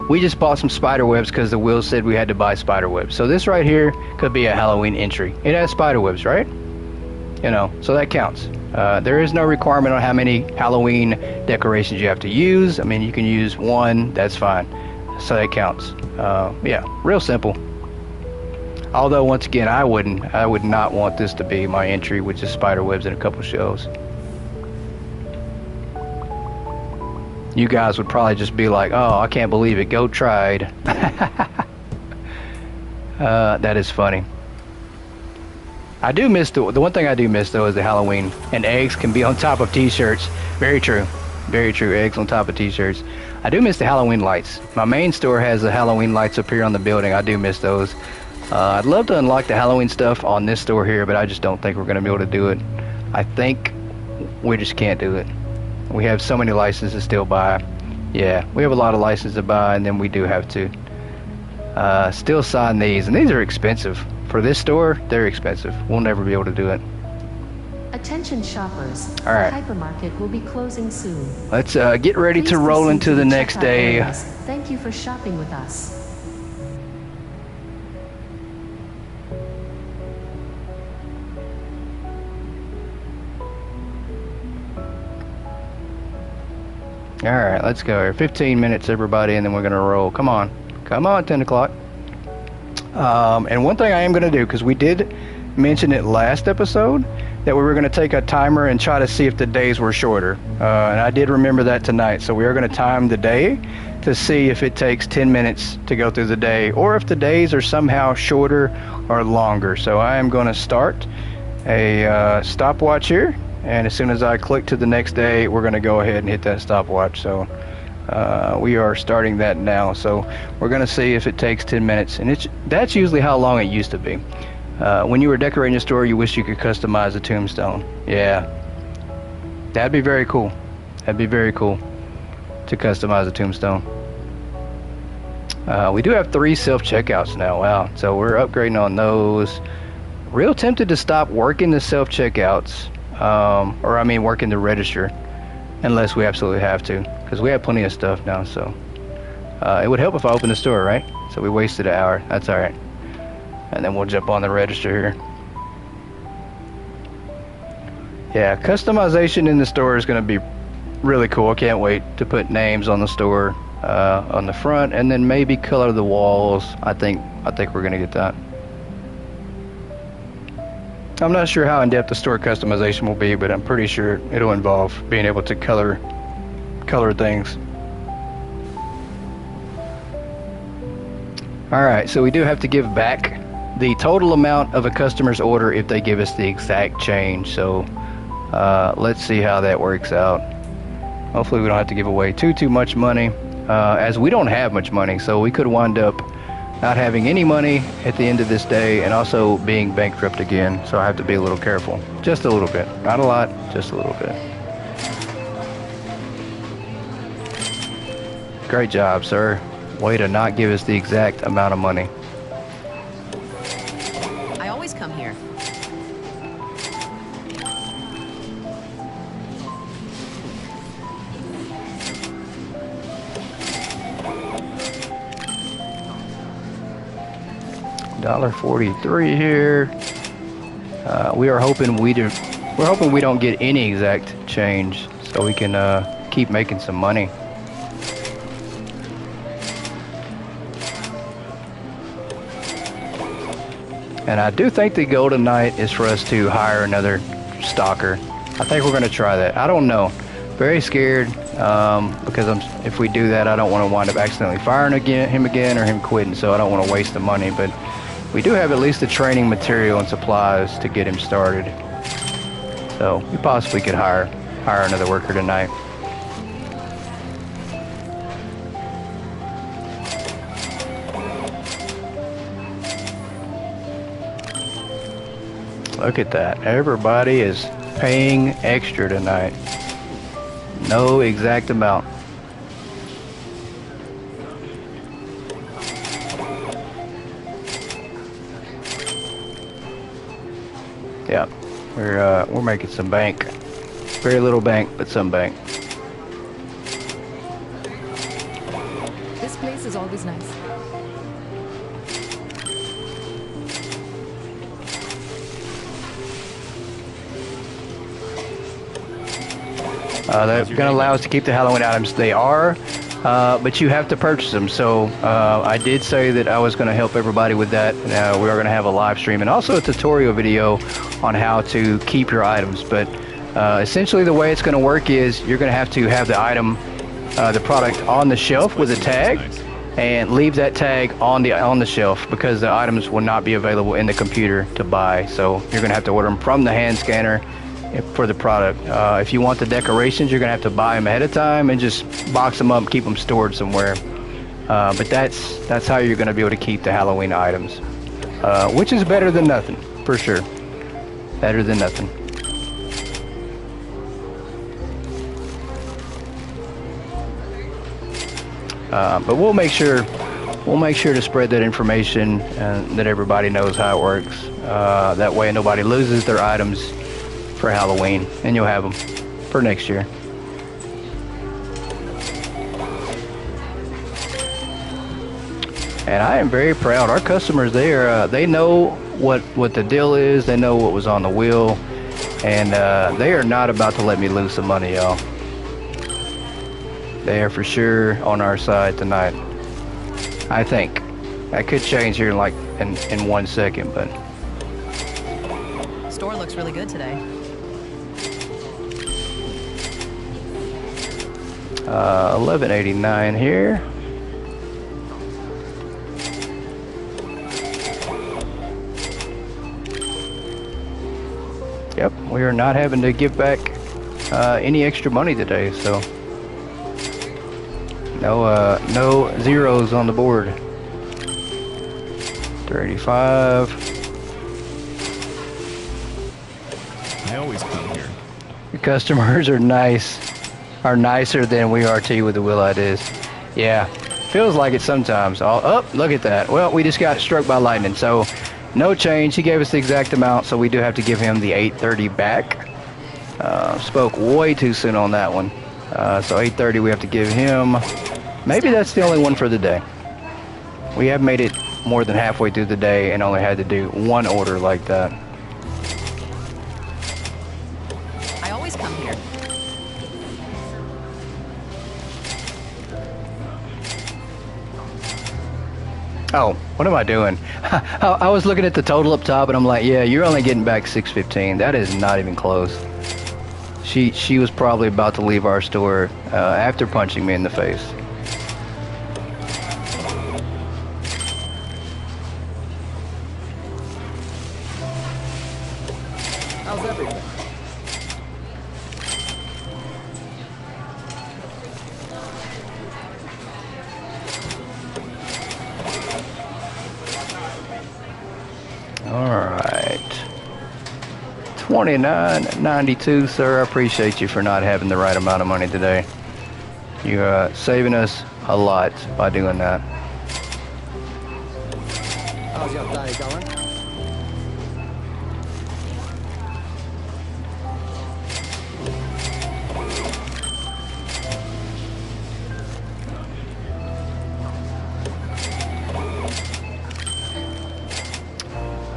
Speaker 1: we just bought some spider webs because the wheel said we had to buy spider webs. So this right here could be a Halloween entry. It has spider webs, right? You know, so that counts. There is no requirement on how many Halloween decorations you have to use. I mean, you can use 1, that's fine. So that counts. Yeah, real simple. Although, once again, I would not want this to be my entry with just spider webs and a couple shells. You guys would probably just be like, oh, I can't believe it, go tried. That is funny. I do miss the one thing I do miss though is the Halloween, and eggs can be on top of t-shirts. Very true, eggs on top of t-shirts. I do miss the Halloween lights. My main store has the Halloween lights up here on the building. I do miss those. I'd love to unlock the Halloween stuff on this store here, but I just don't think we're going to be able to do it. I think we just can't do it. We have so many licenses to still buy. Yeah, we have a lot of licenses to buy, and then we do have to still sign these. And these are expensive. For this store, they're expensive. We'll never be able to do it.
Speaker 2: Attention shoppers.
Speaker 1: All right.
Speaker 2: The hypermarket will be closing soon.
Speaker 1: Let's get ready to roll into the next day.
Speaker 2: Thank you for shopping with us.
Speaker 1: All right, let's go here. 15 minutes, everybody, and then we're going to roll. Come on. Come on, 10 o'clock. And one thing I am going to do, because we did mention it last episode, that we were going to take a timer and try to see if the days were shorter. And I did remember that tonight. So we are going to time the day to see if it takes 10 minutes to go through the day, or if the days are somehow shorter or longer. So I am going to start a stopwatch here. And as soon as I click to the next day, we're going to go ahead and hit that stopwatch. So we are starting that now. So we're going to see if it takes 10 minutes. And that's usually how long it used to be. When you were decorating your store, you wish you could customize the tombstone. Yeah. That'd be very cool. That'd be very cool to customize the tombstone. We do have 3 self-checkouts now. Wow. So we're upgrading on those. Real tempted to stop working the self-checkouts. Or I mean working the register, unless we absolutely have to, because we have plenty of stuff now. So it would help if I opened the store, right? So we wasted an hour. That's all right. And then we'll jump on the register here. Yeah, customization in the store is going to be really cool. I can't wait to put names on the store on the front, and then maybe color the walls. I think we're going to get that. I'm not sure how in-depth the store customization will be, but I'm pretty sure it'll involve being able to color things. Alright, so we do have to give back the total amount of a customer's order if they give us the exact change. So let's see how that works out. Hopefully we don't have to give away too much money, as we don't have much money, so we could wind up not having any money at the end of this day, and also being bankrupt again. So I have to be a little careful. Just a little bit. Not a lot, just a little bit. Great job, sir. Way to not give us the exact amount of money.
Speaker 3: I always come here. $1.43 here. We are hoping we don't get any exact change, so we can keep making some money. And I do think the goal tonight is for us to hire another stalker. I think we're going to try that. I don't know. Very scared, because if we do that, I don't want to wind up accidentally firing him again or him quitting, so I don't want to waste the money. But we do have at least the training material and supplies to get him started. So we possibly could hire another worker tonight. Look at that. Everybody is paying extra tonight. No exact amount. Yeah, we're making some bank. Very little bank, but some bank. This place is always nice.
Speaker 1: They're going to allow us to keep the Halloween items. They are, but you have to purchase them. So I did say that I was going to help everybody with that. We are going to have a live stream and also a tutorial video on how to keep your items. But essentially the way it's going to work is you're going to have the item, the product on the shelf with a tag, and leave that tag on the shelf, because the items will not be available in the computer to buy. So you're going to have to order them from the hand scanner for the product. If you want the decorations, you're gonna have to buy them ahead of time and just box them up, keep them stored somewhere. But that's how you're gonna be able to keep the Halloween items. which is better than nothing, for sure. Better than nothing. But we'll make sure to spread that information and that everybody knows how it works. That way nobody loses their items for Halloween, and you'll have them for next year. And I am very proud. Our customers, they know what the deal is. They know what was on the wheel, and they are not about to let me lose some money, y'all. They are for sure on our side tonight. I think. That could change here in 1 second, but.
Speaker 4: Store looks really good today.
Speaker 1: 1189 here. Yep, we are not having to give back any extra money today, so no zeros on the board. 385.
Speaker 5: I always come here.
Speaker 1: Your customers are nicer than we are to you with the wheel ideas. Yeah, feels like it sometimes. Oh, look at that. Well, we just got struck by lightning, so no change. He gave us the exact amount, so we do have to give him the 830 back. Spoke way too soon on that one. So 830 we have to give him. Maybe that's the only one for the day. We have made it more than halfway through the day and only had to do one order like that.
Speaker 4: I always come here.
Speaker 1: Oh, what am I doing? I was looking at the total up top and I'm like, yeah, you're only getting back 615. That is not even close. She was probably about to leave our store after punching me in the face.
Speaker 6: How's everything?
Speaker 1: All right. 29.92, sir. I appreciate you for not having the right amount of money today. You're saving us a lot by doing that.
Speaker 6: How's your day going?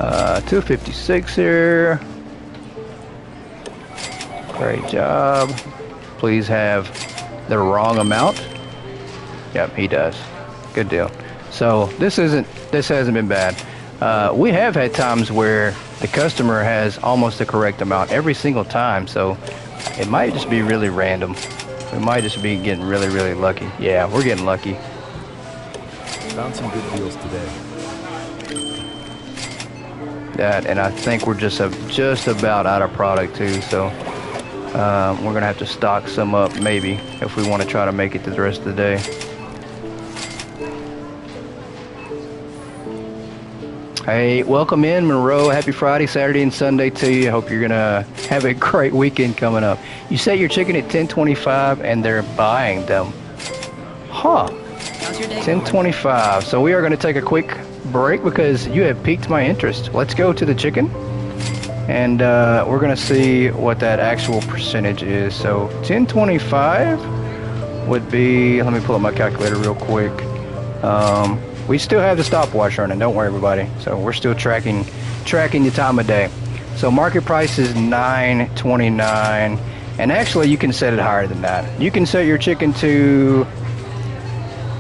Speaker 1: Uh, 256 here. Great job. Please have the wrong amount. Yep, he does. Good deal. So this hasn't been bad. We have had times where the customer has almost the correct amount every single time, so it might just be really random. We might just be getting really, really lucky. Yeah, we're getting lucky.
Speaker 5: Found some good deals today.
Speaker 1: That, and I think we're just about out of product too, so we're gonna have to stock some up maybe if we want to try to make it to the rest of the day. Hey, welcome in, Monroe. Happy Friday, Saturday, and Sunday to you. Hope you're gonna have a great weekend coming up. You set your chicken at 10:25, and they're buying them. Huh?
Speaker 4: How's your day?
Speaker 1: 10:25. So we are going to take a quick break because you have piqued my interest. Let's go to the chicken, and we're going to see what that actual percentage is. So 10:25 would be. Let me pull up my calculator real quick. We still have the stopwatch running. Don't worry, everybody. So we're still tracking the time of day. So market price is $9.29, and actually you can set it higher than that. You can set your chicken to.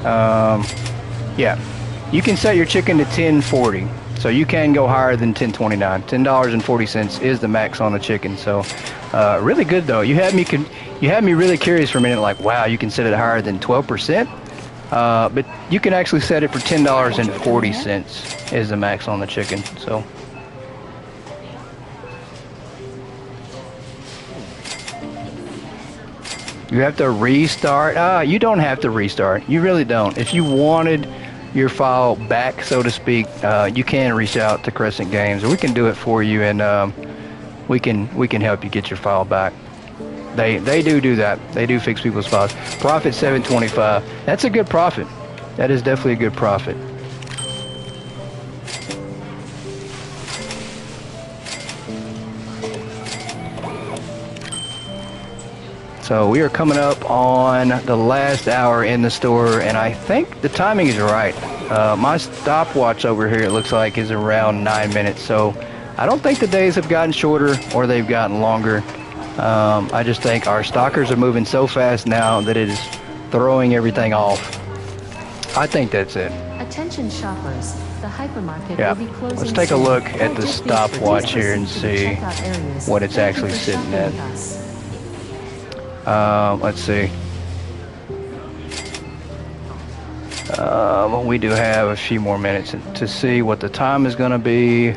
Speaker 1: Yeah, you can set your chicken to $10.40, so you can go higher than $10.29. $10.40 is the max on the chicken. So, really good though. You had me really curious for a minute. Like, wow, you can set it higher than 12%, but you can actually set it for $10.40 is the max on the chicken. So. You have to restart. You don't have to restart. You really don't. If you wanted your file back, so to speak, you can reach out to Crescent Games, or we can do it for you, and we can help you get your file back. They do that. They do fix people's files. Profit $7.25. That's a good profit. That is definitely a good profit. So we are coming up on the last hour in the store, and I think the timing is right. My stopwatch over here, it looks like, is around 9 minutes. So I don't think the days have gotten shorter or they've gotten longer. I just think our stockers are moving so fast now that it is throwing everything off. I think that's it.
Speaker 2: Attention shoppers, the hypermarket
Speaker 1: Yeah.
Speaker 2: will be closing
Speaker 1: Let's take a
Speaker 2: soon.
Speaker 1: look at the
Speaker 2: Just please
Speaker 1: stopwatch here and
Speaker 2: proceed to the
Speaker 1: see
Speaker 2: checkout areas.
Speaker 1: what it's
Speaker 2: Thank you
Speaker 1: actually
Speaker 2: for
Speaker 1: sitting
Speaker 2: shopping
Speaker 1: at.
Speaker 2: with us.
Speaker 1: Let's see. We do have a few more minutes to see what the time is going to be.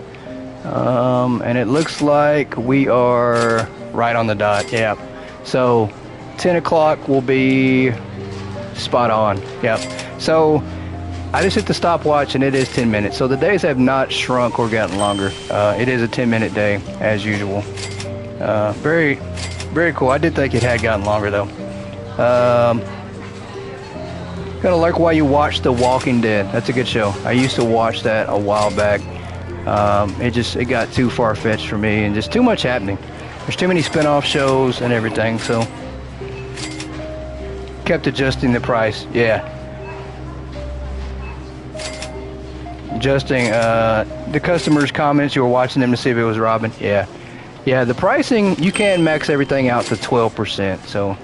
Speaker 1: And it looks like we are right on the dot. Yeah. So 10 o'clock will be spot on. Yep. So I just hit the stopwatch and it is 10 minutes. So the days have not shrunk or gotten longer. It is a 10-minute day as usual. Very, very cool. I did think it had gotten longer though. Kind of like why you watch The Walking Dead. That's a good show. I used to watch that a while back. It got too far-fetched for me and just too much happening. There's too many spin-off shows and everything, so kept adjusting the price. Yeah. Adjusting the customers' comments. You were watching them to see if it was Robin. Yeah. Yeah, the pricing, you can max everything out to 12%. So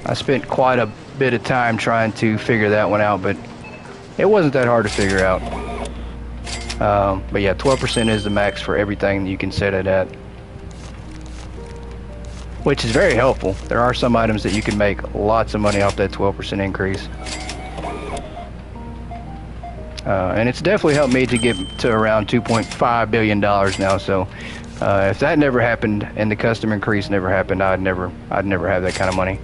Speaker 1: I spent quite a bit of time trying to figure that one out, but it wasn't that hard to figure out. But yeah, 12% is the max for everything you can set it at, which is very helpful. There are some items that you can make lots of money off that 12% increase. And it's definitely helped me to get to around $2.5 billion now. So if that never happened and the custom increase never happened, I'd never have that kind of money.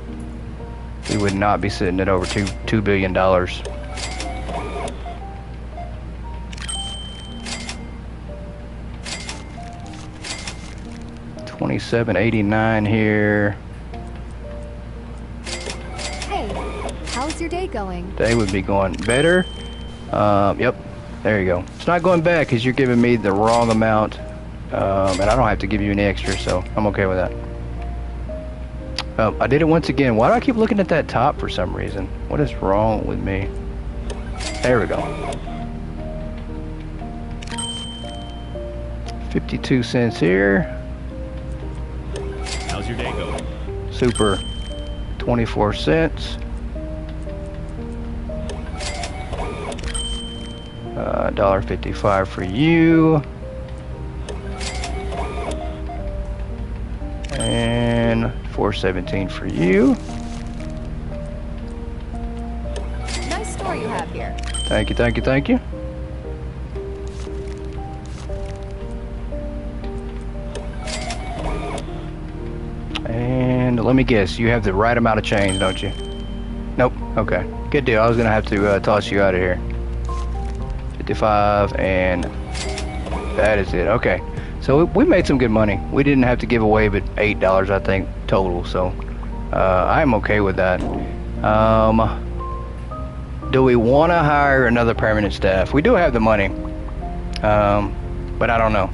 Speaker 1: We would not be sitting at over $2 billion. $27.89 here.
Speaker 7: Hey, how's your day going?
Speaker 1: Day would be going better. Yep, there you go. It's not going bad because you're giving me the wrong amount, and I don't have to give you any extra, so I'm okay with that. I did it once again. Why do I keep looking at that top for some reason? What is wrong with me? There we go. 52 cents here.
Speaker 5: How's your day going?
Speaker 1: Super. 24 cents. $1.55 for you. And $4.17 for you.
Speaker 7: Nice store you have here.
Speaker 1: Thank you, thank you, thank you. And let me guess, you have the right amount of change, don't you? Nope. Okay. Good deal. I was gonna have to toss you out of here. 55, and that is it. Okay. So we made some good money. We didn't have to give away but $8, I think, total. So I'm okay with that. Do we want to hire another permanent staff? We do have the money, but I don't know.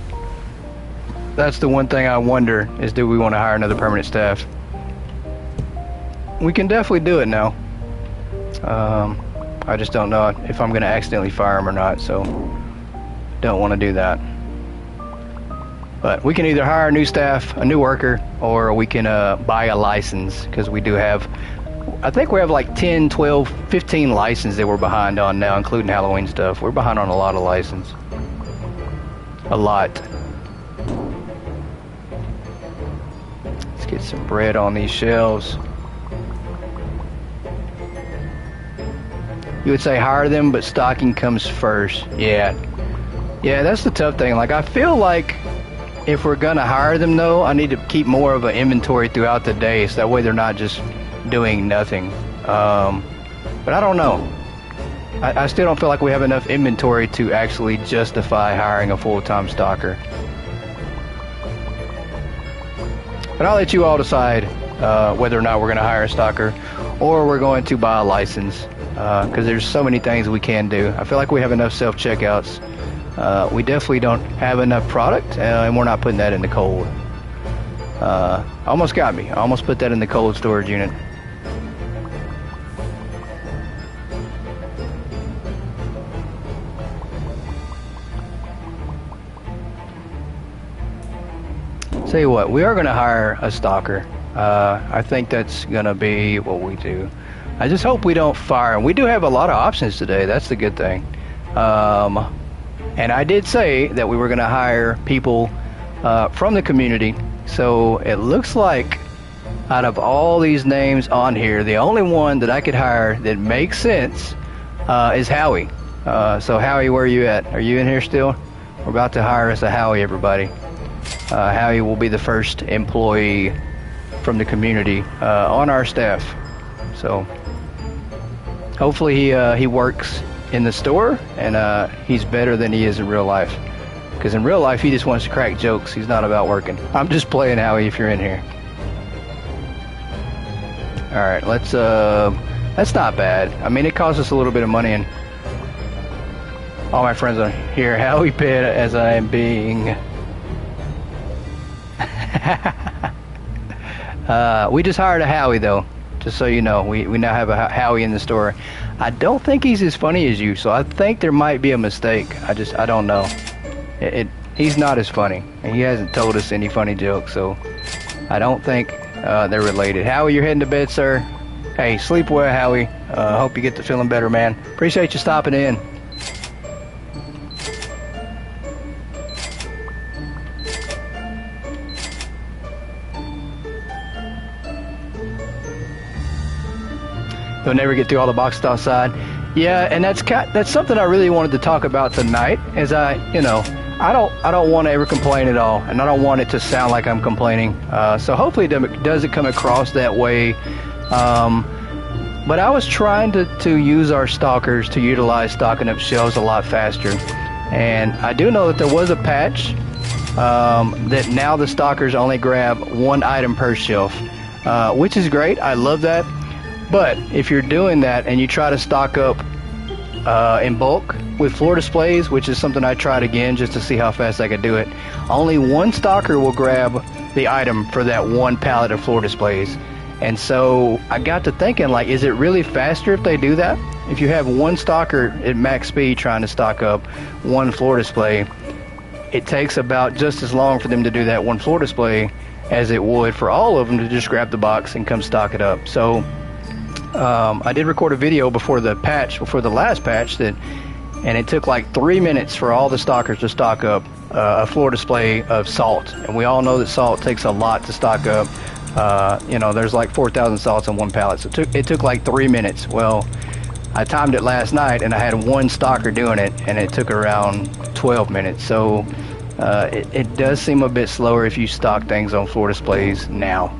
Speaker 1: That's the one thing I wonder is, do we want to hire another permanent staff? We can definitely do it now. I just don't know if I'm going to accidentally fire him or not, so don't want to do that. But we can either hire a new staff, a new worker, or we can buy a license, because we do have, I think we have like 10, 12, 15 licenses that we're behind on now, including Halloween stuff. We're behind on a lot of license. A lot. Let's get some bread on these shelves. You would say hire them, but stocking comes first. Yeah, that's the tough thing. Like, I feel like if we're gonna hire them though, I need to keep more of an inventory throughout the day, so that way they're not just doing nothing. But I don't know. I still don't feel like we have enough inventory to actually justify hiring a full-time stalker. But I'll let you all decide whether or not we're going to hire a stalker or we're going to buy a license, because there's so many things we can do. I feel like we have enough self-checkouts. We definitely don't have enough product, and we're not putting that in the cold. Almost got me. I almost put that in the cold storage unit. Tell you what, we are going to hire a stalker. I think that's going to be what we do. I just hope we don't fire him. We do have a lot of options today. That's the good thing. And I did say that we were going to hire people from the community. So it looks like out of all these names on here, the only one that I could hire that makes sense is Howie. So Howie, where are you at? Are you in here still? We're about to hire us a Howie, everybody. Howie will be the first employee from the community on our staff. So hopefully he works in the store and he's better than he is in real life. Because in real life he just wants to crack jokes. He's not about working. I'm just playing, Howie, if you're in here. All right, that's not bad. I mean, it costs us a little bit of money, and all my friends are here. Howie paid as I am being. We just hired a Howie, though, just so you know. We now have a Howie in the store. I don't think he's as funny as you, so I think there might be a mistake. I don't know. He's not as funny, and he hasn't told us any funny jokes, so I don't think they're related. Howie, you're heading to bed, sir. Hey, sleep well, Howie. Hope you get to feeling better, man. Appreciate you stopping in. You'll never get through all the boxes outside. Yeah, and that's something I really wanted to talk about tonight. Is I don't want to ever complain at all, and I don't want it to sound like I'm complaining. So hopefully it doesn't come across that way. But I was trying to use our stalkers to utilize stocking up shelves a lot faster, and I do know that there was a patch that now the stalkers only grab one item per shelf, which is great. I love that. But if you're doing that and you try to stock up in bulk with floor displays, which is something I tried again just to see how fast I could do it, only one stalker will grab the item for that one pallet of floor displays. And so I got to thinking, like, is it really faster if they do that? If you have one stalker at max speed trying to stock up one floor display, it takes about just as long for them to do that one floor display as it would for all of them to just grab the box and come stock it up. So I did record a video before the last patch, and it took like 3 minutes for all the stalkers to stock up a floor display of salt. And we all know that salt takes a lot to stock up. There's like 4,000 salts in one pallet, so it took like 3 minutes. Well, I timed it last night, and I had one stalker doing it, and it took around 12 minutes. So it does seem a bit slower if you stock things on floor displays now.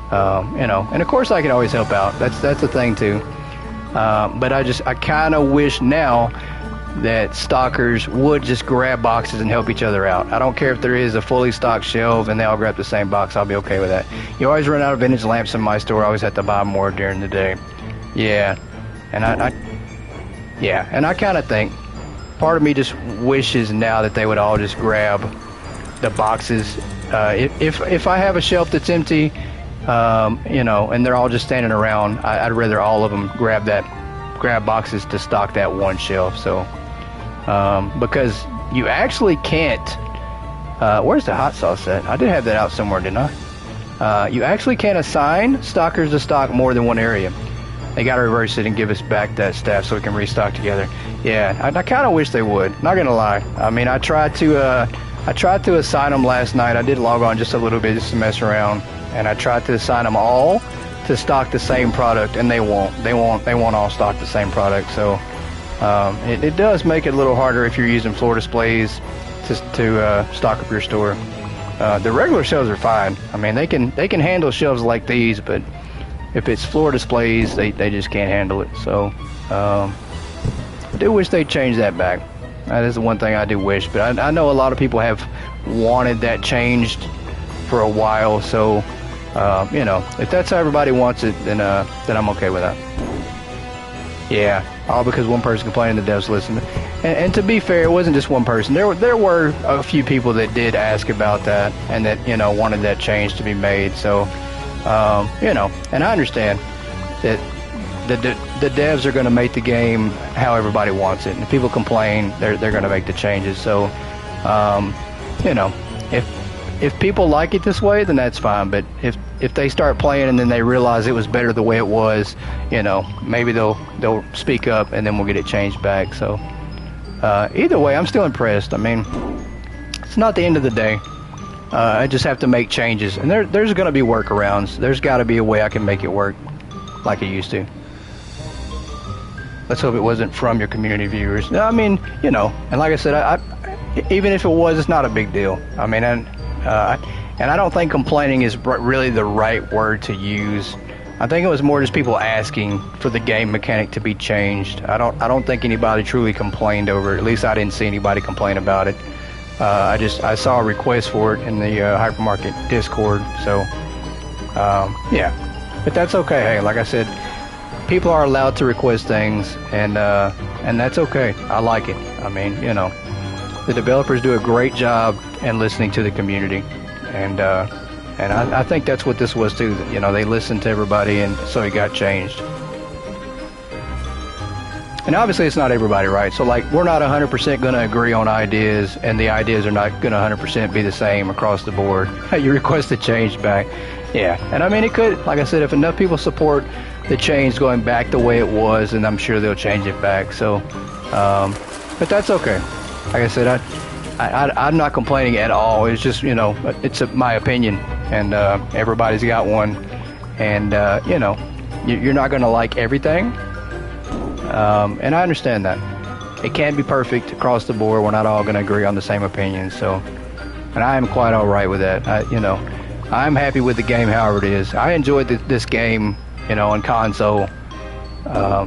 Speaker 1: And of course I can always help out. That's the thing too. But I kind of wish now that stalkers would just grab boxes and help each other out. I don't care if there is a fully stocked shelf and they all grab the same box. I'll be okay with that. You always run out of vintage lamps in my store. I always have to buy more during the day. Yeah, and I kind of think part of me just wishes now that they would all just grab the boxes. If I have a shelf that's empty, and they're all just standing around, I'd rather all of them grab boxes to stock that one shelf. So, because you actually can't, where's the hot sauce at? I did have that out somewhere, didn't I? You actually can't assign stalkers to stock more than one area. They got to reverse it and give us back that staff so we can restock together. Yeah, I kind of wish they would. Not gonna lie. I mean, I tried to assign them last night. I did log on just a little bit just to mess around. And I tried to assign them all to stock the same product, and they won't all stock the same product. So it does make it a little harder if you're using floor displays to stock up your store. The regular shelves are fine. I mean, they can handle shelves like these, but if it's floor displays, they just can't handle it. So I do wish they'd change that back. That is the one thing I do wish, but I know a lot of people have wanted that changed for a while, so you know, if that's how everybody wants it, then I'm okay with that. Yeah, all because one person complained, the devs listened. And to be fair, it wasn't just one person. There were a few people that did ask about that and that, you know, wanted that change to be made. So, you know, and I understand that the devs are going to make the game how everybody wants it. And if people complain, they're going to make the changes. So, you know, if people like it this way, then that's fine. But if they start playing and then they realize it was better the way it was, you know, maybe they'll speak up and then we'll get it changed back. So either way, I'm still impressed. I mean, it's not the end of the day. I just have to make changes, and there's going to be workarounds. There's got to be a way I can make it work like it used to. Let's hope it wasn't from your community viewers. No, I mean, you know, and like I said, I even if it was, it's not a big deal. I mean, and I don't think complaining is really the right word to use. I think it was more just people asking for the game mechanic to be changed. I don't think anybody truly complained over it. At least I didn't see anybody complain about it. I saw a request for it in the Hypermarket Discord. So yeah, but that's okay. Hey, like I said, people are allowed to request things, and that's okay. I like it. I mean, you know, the developers do a great job in listening to the community, and I think that's what this was too. You know, they listened to everybody, and so it got changed. And obviously it's not everybody, right? So like, we're not 100% going to agree on ideas, and the ideas are not going to 100% be the same across the board. You request a change back. Yeah, and I mean, it could, like I said, if enough people support the change going back the way it was, and I'm sure they'll change it back. So, but that's okay. Like I said, I'm not complaining at all. It's just, you know, it's my opinion, and everybody's got one, and you know, you're not going to like everything, and I understand that. It can't be perfect across the board. We're not all going to agree on the same opinion. So, and I am quite all right with that. You know, I'm happy with the game however it is. I enjoyed this game, you know, on console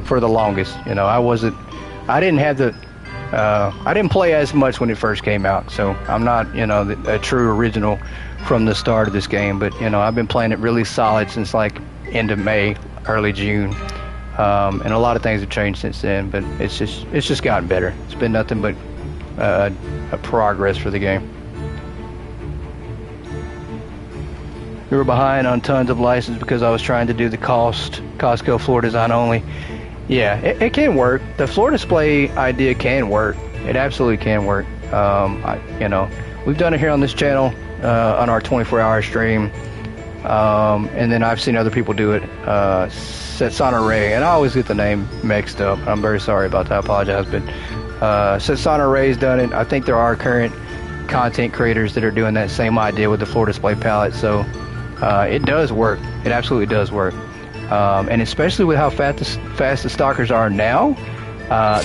Speaker 1: for the longest. You know, I didn't play as much when it first came out, so I'm not, you know, a true original from the start of this game. But, you know, I've been playing it really solid since like end of May, early June, and a lot of things have changed since then. But it's just gotten better. It's been nothing but a progress for the game. We were behind on tons of license because I was trying to do the Costco floor design only. Yeah, it can work. The floor display idea can work. It absolutely can work. You know, we've done it here on this channel on our 24-hour stream, and then I've seen other people do it. Setsana Ray, and I always get the name mixed up. I'm very sorry about that. I apologize, but Setsana Ray's done it. I think there are current content creators that are doing that same idea with the floor display palette. So it does work. It absolutely does work. And especially with how fast the stalkers are now,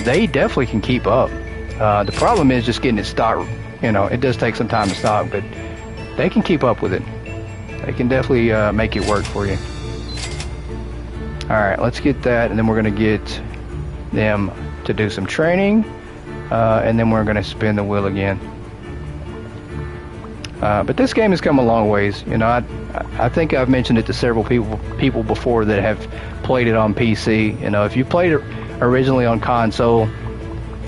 Speaker 1: they definitely can keep up. The problem is just getting it stocked. You know, it does take some time to stock, but they can keep up with it. They can definitely make it work for you. Alright, let's get that, and then we're going to get them to do some training, and then we're going to spin the wheel again. But this game has come a long ways. You know, I think I've mentioned it to several people before that have played it on PC. You know, if you played it originally on console,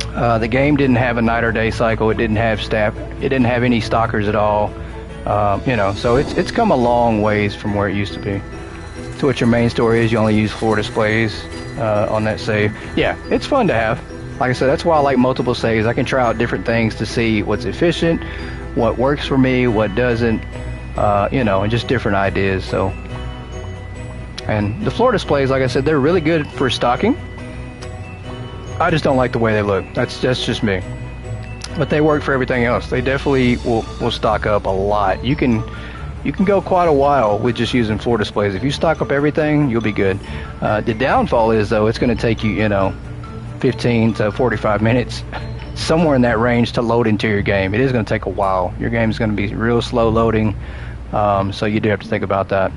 Speaker 1: the game didn't have a night or day cycle. It didn't have staff. It didn't have any stalkers at all. You know, so it's come a long ways from where it used to be. So what your main story is, you only use floor displays on that save. Yeah, it's fun to have. Like I said, that's why I like multiple saves. I can try out different things to see what's efficient, what works for me, what doesn't, you know, and just different ideas. So, and the floor displays, like I said, they're really good for stocking. I just don't like the way they look. That's just me. But they work for everything else. They definitely will stock up a lot. You can go quite a while with just using floor displays. If you stock up everything, you'll be good. The downfall is, though, it's going to take you, you know, 15 to 45 minutes, somewhere in that range, to load into your game. It is going to take a while. Your game is going to be real slow loading, so you do have to think about that.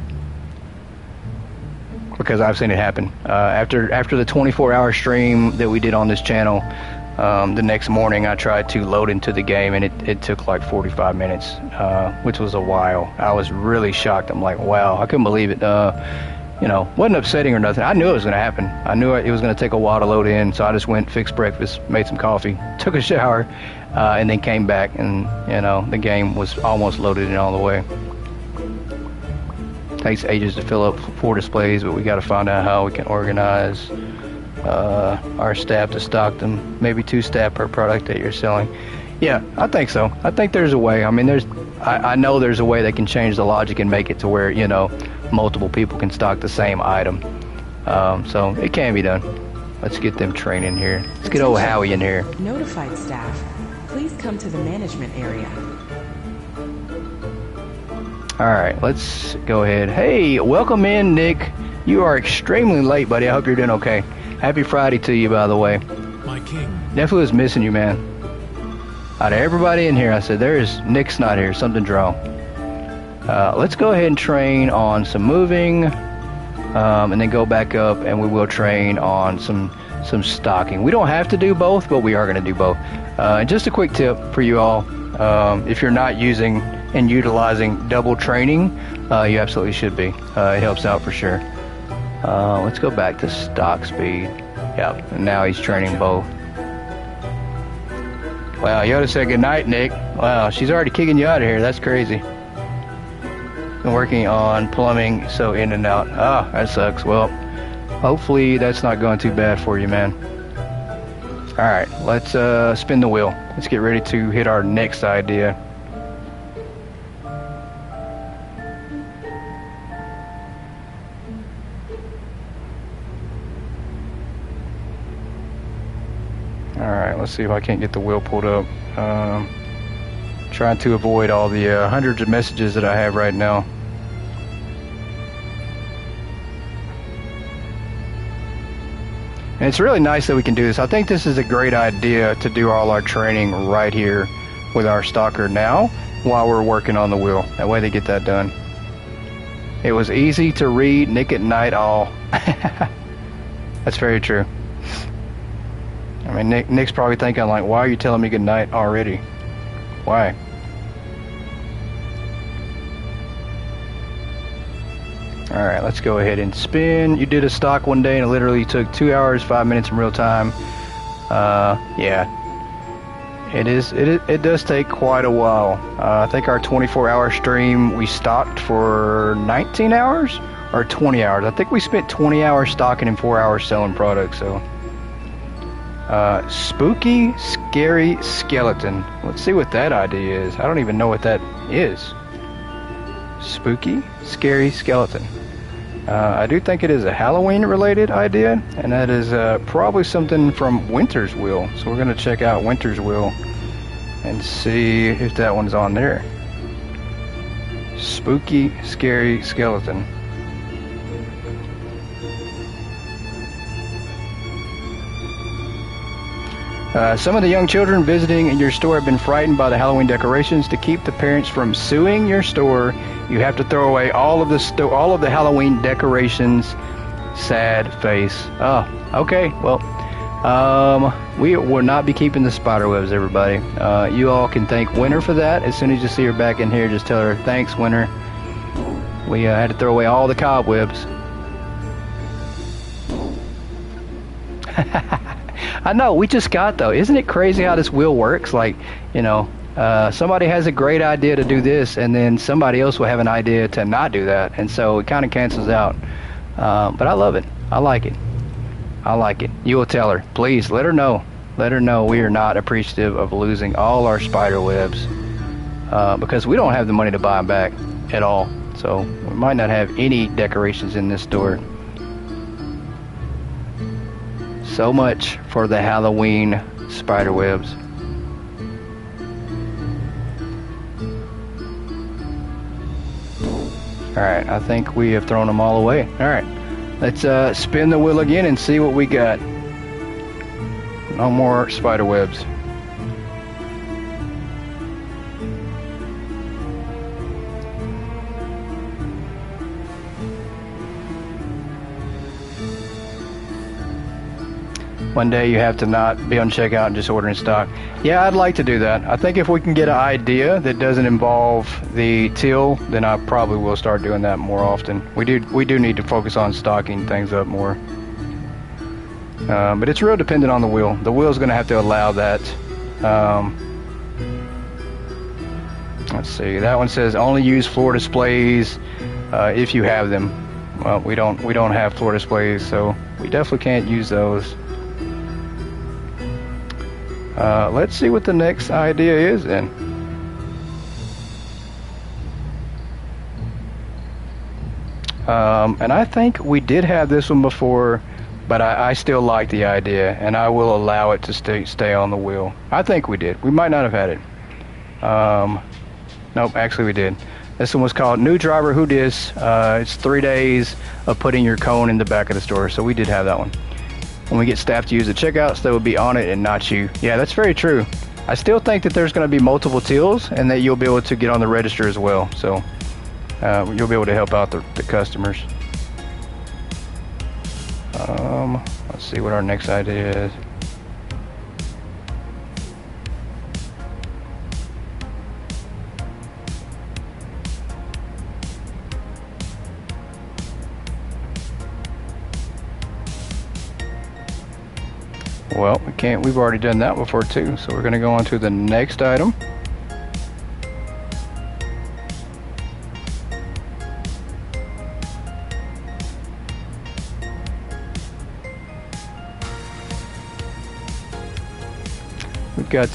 Speaker 1: because I've seen it happen. After the 24-hour stream that we did on this channel, the next morning I tried to load into the game, and it took like 45 minutes, which was a while. I was really shocked. I'm like, wow, I couldn't believe it. You know, wasn't upsetting or nothing. I knew it was going to happen. I knew it was going to take a while to load in, so I just went, fixed breakfast, made some coffee, took a shower, and then came back, and, you know, the game was almost loaded in all the way. Takes ages to fill up 4 displays, but we got to find out how we can organize our staff to stock them. Maybe 2 staff per product that you're selling. Yeah, I think so. I think there's a way. I mean, I know there's a way they can change the logic and make it to where, you know, multiple people can stock the same item. So it can be done. Let's get them training here. Let's get old Howie in here.
Speaker 8: Notified staff, please come to the management area.
Speaker 1: All right, let's go ahead. Hey, welcome in, Nick. You are extremely late, buddy. I hope you're doing okay. Happy Friday to you, by the way.
Speaker 5: My king.
Speaker 1: Definitely was missing you, man. Out of everybody in here, I said, Nick's not here. Something's wrong. Let's go ahead and train on some moving, and then go back up, and we will train on some stocking. We don't have to do both, but we are going to do both. And just a quick tip for you all, if you're not using and utilizing double training, you absolutely should be. It helps out for sure. Let's go back to stock speed. Yep, and now he's training both. Wow, Yoda said goodnight, Nick. Wow, she's already kicking you out of here. That's crazy. Been working on plumbing, so in and out. Ah, that sucks. Well, hopefully that's not going too bad for you, man. Alright, let's spin the wheel. Let's get ready to hit our next idea. Alright, let's see if I can't get the wheel pulled up. Trying to avoid all the hundreds of messages that I have right now. And it's really nice that we can do this. I think this is a great idea to do all our training right here with our stalker now while we're working on the wheel. That way they get that done. It was easy to read Nick at night all. That's very true. I mean, Nick's probably thinking like, why are you telling me good night already? Why? Alright, let's go ahead and spin. You did a stock one day and it literally took 2 hours, 5 minutes in real time. Yeah. It does take quite a while. I think our 24-hour stream, we stocked for 19 hours or 20 hours. I think we spent 20 hours stocking and 4 hours selling products, so. Spooky, scary skeleton. Let's see what that idea is. I don't even know what that is. Spooky, scary skeleton. I do think it is a Halloween-related idea, and that is probably something from Winter's Wheel. So we're going to check out Winter's Wheel and see if that one's on there. Spooky, scary skeleton. Some of the young children visiting in your store have been frightened by the Halloween decorations. To keep the parents from suing your store, you have to throw away all of the Halloween decorations. Sad face. Oh, okay. Well, we will not be keeping the spider webs, everybody. You all can thank Winter for that. As soon as you see her back in here, just tell her, thanks, Winter. We had to throw away all the cobwebs. I know, we just got though. Isn't it crazy how this wheel works? Like, you know, somebody has a great idea to do this, and then somebody else will have an idea to not do that, and so it kind of cancels out. But I love it. I like it. I like it. You will tell her. Please, let her know. Let her know we are not appreciative of losing all our spider webs, because we don't have the money to buy them back at all. So we might not have any decorations in this store. So much for the Halloween spider webs. Alright, I think we have thrown them all away. Alright, let's spin the wheel again and see what we got. No more spider webs. One day you have to not be on checkout and just order in stock. Yeah, I'd like to do that. I think if we can get an idea that doesn't involve the till, then I probably will start doing that more often. We do need to focus on stocking things up more. But it's real dependent on the wheel. The wheel's going to have to allow that. Let's see. That one says only use floor displays if you have them. Well, we don't have floor displays, so we definitely can't use those. Let's see what the next idea is then. And I think we did have this one before, but I still like the idea, and I will allow it to stay on the wheel. I think we did. We might not have had it. Nope, actually we did. This one was called New Driver Who Dis. It's 3 days of putting your cone in the back of the store, so we did have that one. When we get staff to use the checkouts, they will be on it and not you. Yeah, that's very true. I still think that there's going to be multiple tills and that you'll be able to get on the register as well. So you'll be able to help out the customers. Let's see what our next idea is. Well, we can't. We've already done that before too, so we're going to go on to the next item. We've got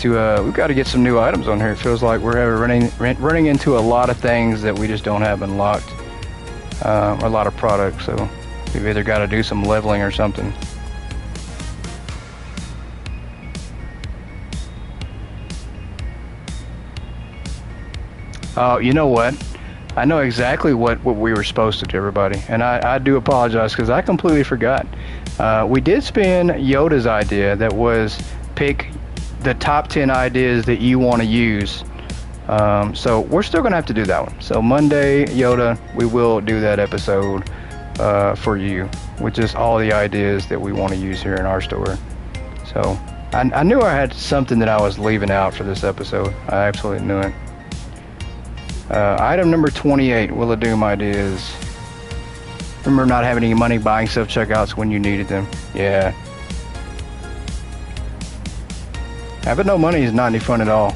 Speaker 1: to get some new items on here. It feels like we're running into a lot of things that we just don't have unlocked. A lot of products, so we've either got to do some leveling or something. Oh, you know what? I know exactly what we were supposed to do, everybody. And I do apologize because I completely forgot. We did spin Yoda's idea that was pick the top 10 ideas that you want to use. So we're still going to have to do that one. So Monday, Yoda, we will do that episode for you with just all the ideas that we want to use here in our store. So I knew I had something that I was leaving out for this episode. I absolutely knew it. Item number 28, Will of Doom ideas. Remember not having any money buying self-checkouts when you needed them. Yeah. Having no money is not any fun at all.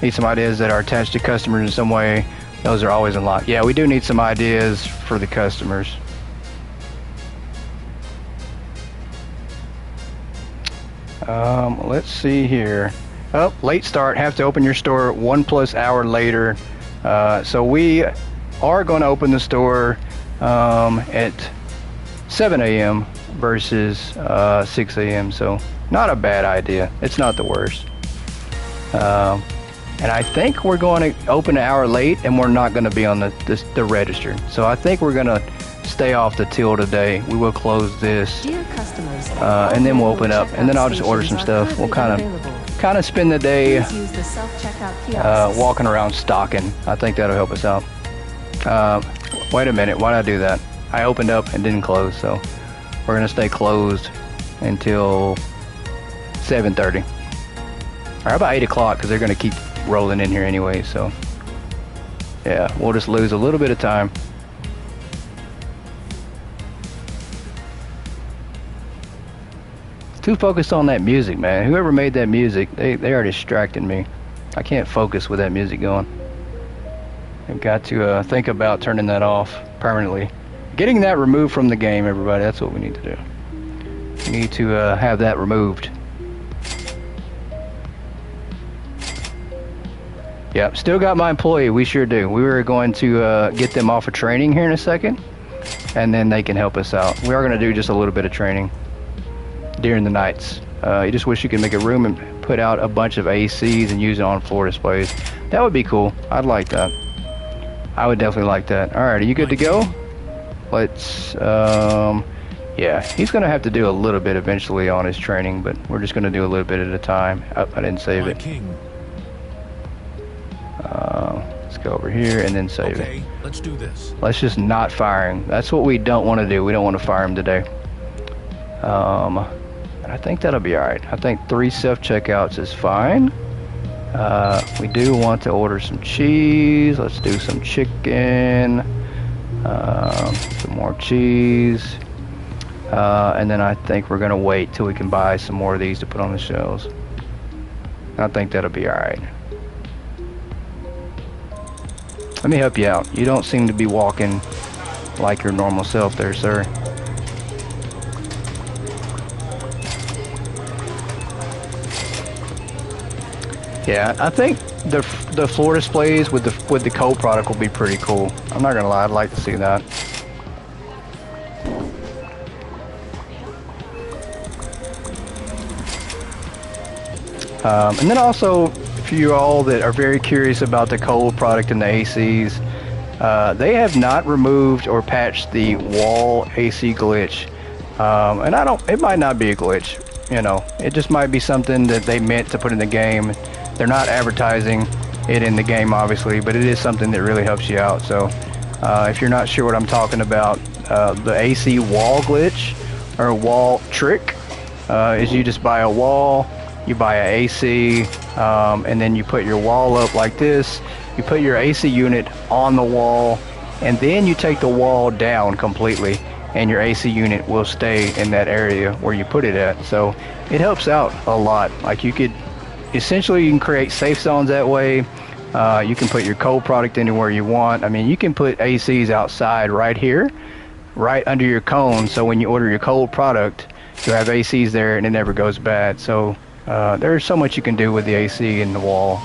Speaker 1: Need some ideas that are attached to customers in some way. Those are always unlocked. Yeah, we do need some ideas for the customers. Let's see here. Oh, late start. Have to open your store 1+ hour later. So we are going to open the store at 7 a.m. versus 6 a.m. So not a bad idea. It's not the worst. And I think we're going to open an hour late, and we're not going to be on the register. So I think we're going to stay off the till today. We will close this,
Speaker 2: Dear customers,
Speaker 1: and then we'll open up, and then I'll just order some stuff. We'll kind of spend the day
Speaker 2: please use the self-checkout kiosks.
Speaker 1: walking around stocking. I think that'll help us out. Wait a minute, why did I do that? I opened up and didn't close, so we're gonna stay closed until 7:30. Or how about 8 o'clock? Because they're gonna keep rolling in here anyway. So yeah, we'll just lose a little bit of time. Too focused on that music, man. Whoever made that music, they are distracting me. I can't focus with that music going. I've got to think about turning that off permanently. Getting that removed from the game, everybody. That's what we need to do. We need to have that removed. Yep, still got my employee. We sure do. We were going to get them off of training here in a second, and then they can help us out. We are going to do just a little bit of training during the nights. You just wish you could make a room and put out a bunch of ACs and use it on floor displays. That would be cool. I'd like that. I would definitely like that. Alright, are you good to go? Let's, yeah, he's going to have to do a little bit eventually on his training, but we're just going to do a little bit at a time. Oh, I didn't save it. Let's go over here and then save it.
Speaker 5: Let's do this.
Speaker 1: Let's just not fire him. That's what we don't want to do. We don't want to fire him today. And I think that'll be alright. I think 3 self-checkouts is fine. We do want to order some cheese. Let's do some chicken. Some more cheese. And then I think we're going to wait till we can buy some more of these to put on the shelves. I think that'll be alright. Let me help you out. You don't seem to be walking like your normal self there, sir. Yeah, I think the floor displays with the cold product will be pretty cool. I'm not gonna lie, I'd like to see that. And then also, for you all that are very curious about the cold product and the ACs, they have not removed or patched the wall AC glitch. And it might not be a glitch, you know, it just might be something that they meant to put in the game. They're not advertising it in the game, obviously, but it is something that really helps you out. So if you're not sure what I'm talking about, the AC wall glitch or wall trick is you just buy a wall, you buy an AC, and then you put your wall up like this. You put your AC unit on the wall, and then you take the wall down completely, and your AC unit will stay in that area where you put it at. So it helps out a lot. Like you can create safe zones that way. You can put your cold product anywhere you want. I mean, you can put ACs outside right here, right under your cone, so when you order your cold product, you have ACs there and it never goes bad. So there's so much you can do with the AC and the wall.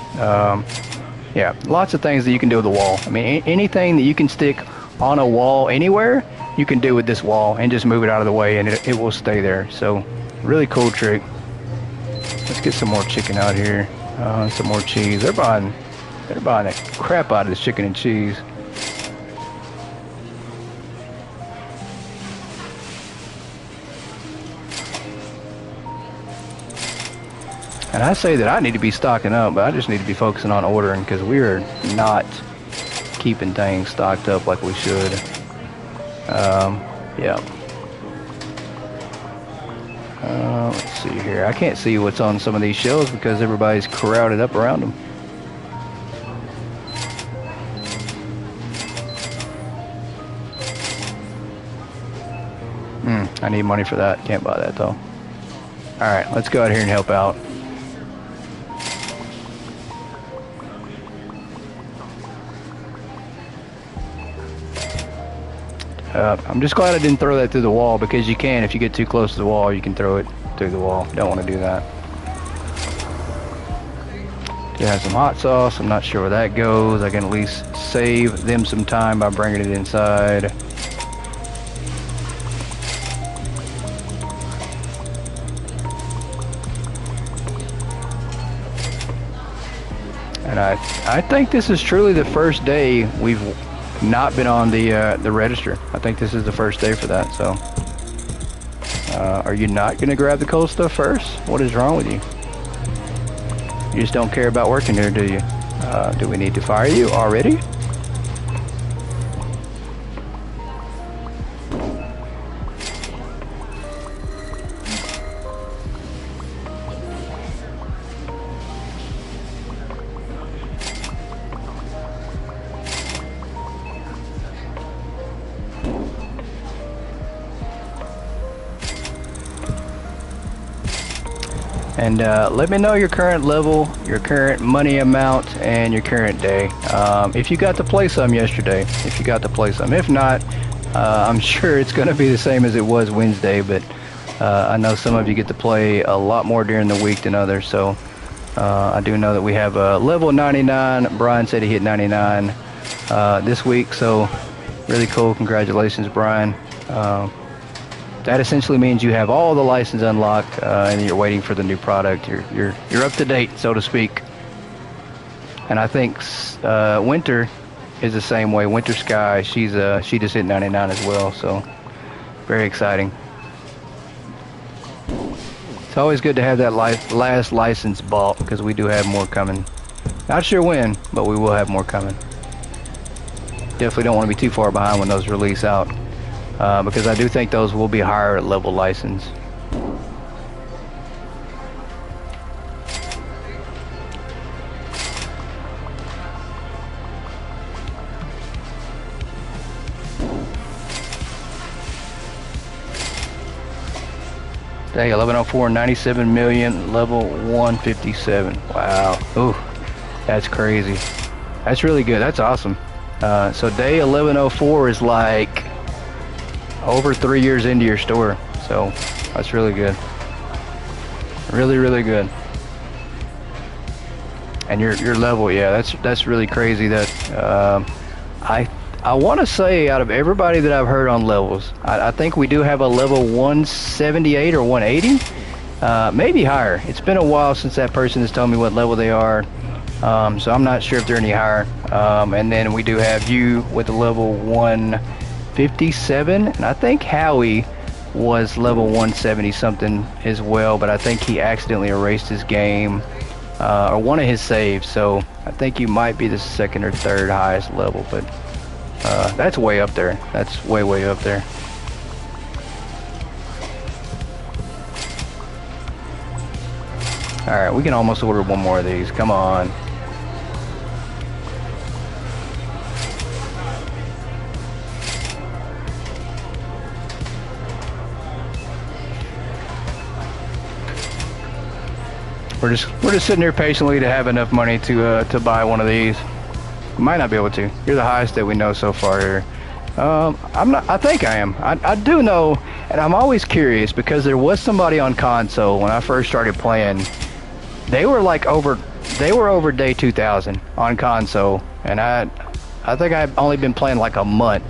Speaker 1: Yeah, lots of things that you can do with the wall. I mean, anything that you can stick on a wall anywhere, you can do with this wall and just move it out of the way and it will stay there. So really cool trick. Let's get some more chicken out here. Some more cheese. They're buying the crap out of this chicken and cheese. And I say that I need to be stocking up, but I just need to be focusing on ordering because we are not keeping things stocked up like we should. Yeah. Let's see here. I can't see what's on some of these shelves because everybody's crowded up around them. I need money for that. Can't buy that though. Alright, let's go out here and help out. I'm just glad I didn't throw that through the wall because you can, if you get too close to the wall, you can throw it through the wall. Don't want to do that. Do have some hot sauce. I'm not sure where that goes. I can at least save them some time by bringing it inside. And I think this is truly the first day we've not been on the register. I think this is the first day for that. So are you not gonna grab the cold stuff first? What is wrong with you? You just don't care about working here, do you? Do we need to fire you already? And let me know your current level, your current money amount, and your current day. If you got to play some yesterday, if you got to play some. If not, I'm sure it's going to be the same as it was Wednesday, but I know some of you get to play a lot more during the week than others. So I do know that we have a level 99. Brian said he hit 99 this week, so really cool. Congratulations, Brian. That essentially means you have all the license unlocked, and you're waiting for the new product. You're up to date, so to speak. And I think Winter is the same way. Winter Sky, she just hit 99 as well. So very exciting. It's always good to have that last license bought because we do have more coming. Not sure when, but we will have more coming. Definitely don't want to be too far behind when those release out. Because I do think those will be higher level license.
Speaker 3: Day 1104, 97 million, level 157. Wow. Ooh, that's crazy. That's really good. That's awesome. So day 1104 is like over 3 years into your store. So that's really good. Really, really good. And your level, yeah, that's really crazy. That I want to say out of everybody that I've heard on levels, I think we do have a level 178 or 180, maybe higher. It's been a while since that person has told me what level they are, so I'm not sure if they're any higher. And then we do have you with a level 157, and I think Howie was level 170 something as well, but I think he accidentally erased his game or one of his saves, so I think you might be the second or third highest level, but that's way up there. That's way up there. Alright, we can almost order one more of these. Come on. We're just sitting here patiently to have enough money to buy one of these. Might not be able to. You're the highest that we know so far here. I'm not. I think I am. I do know, and I'm always curious because there was somebody on console when I first started playing. They were like over. They were over day 2000 on console, and I think I've only been playing like a month.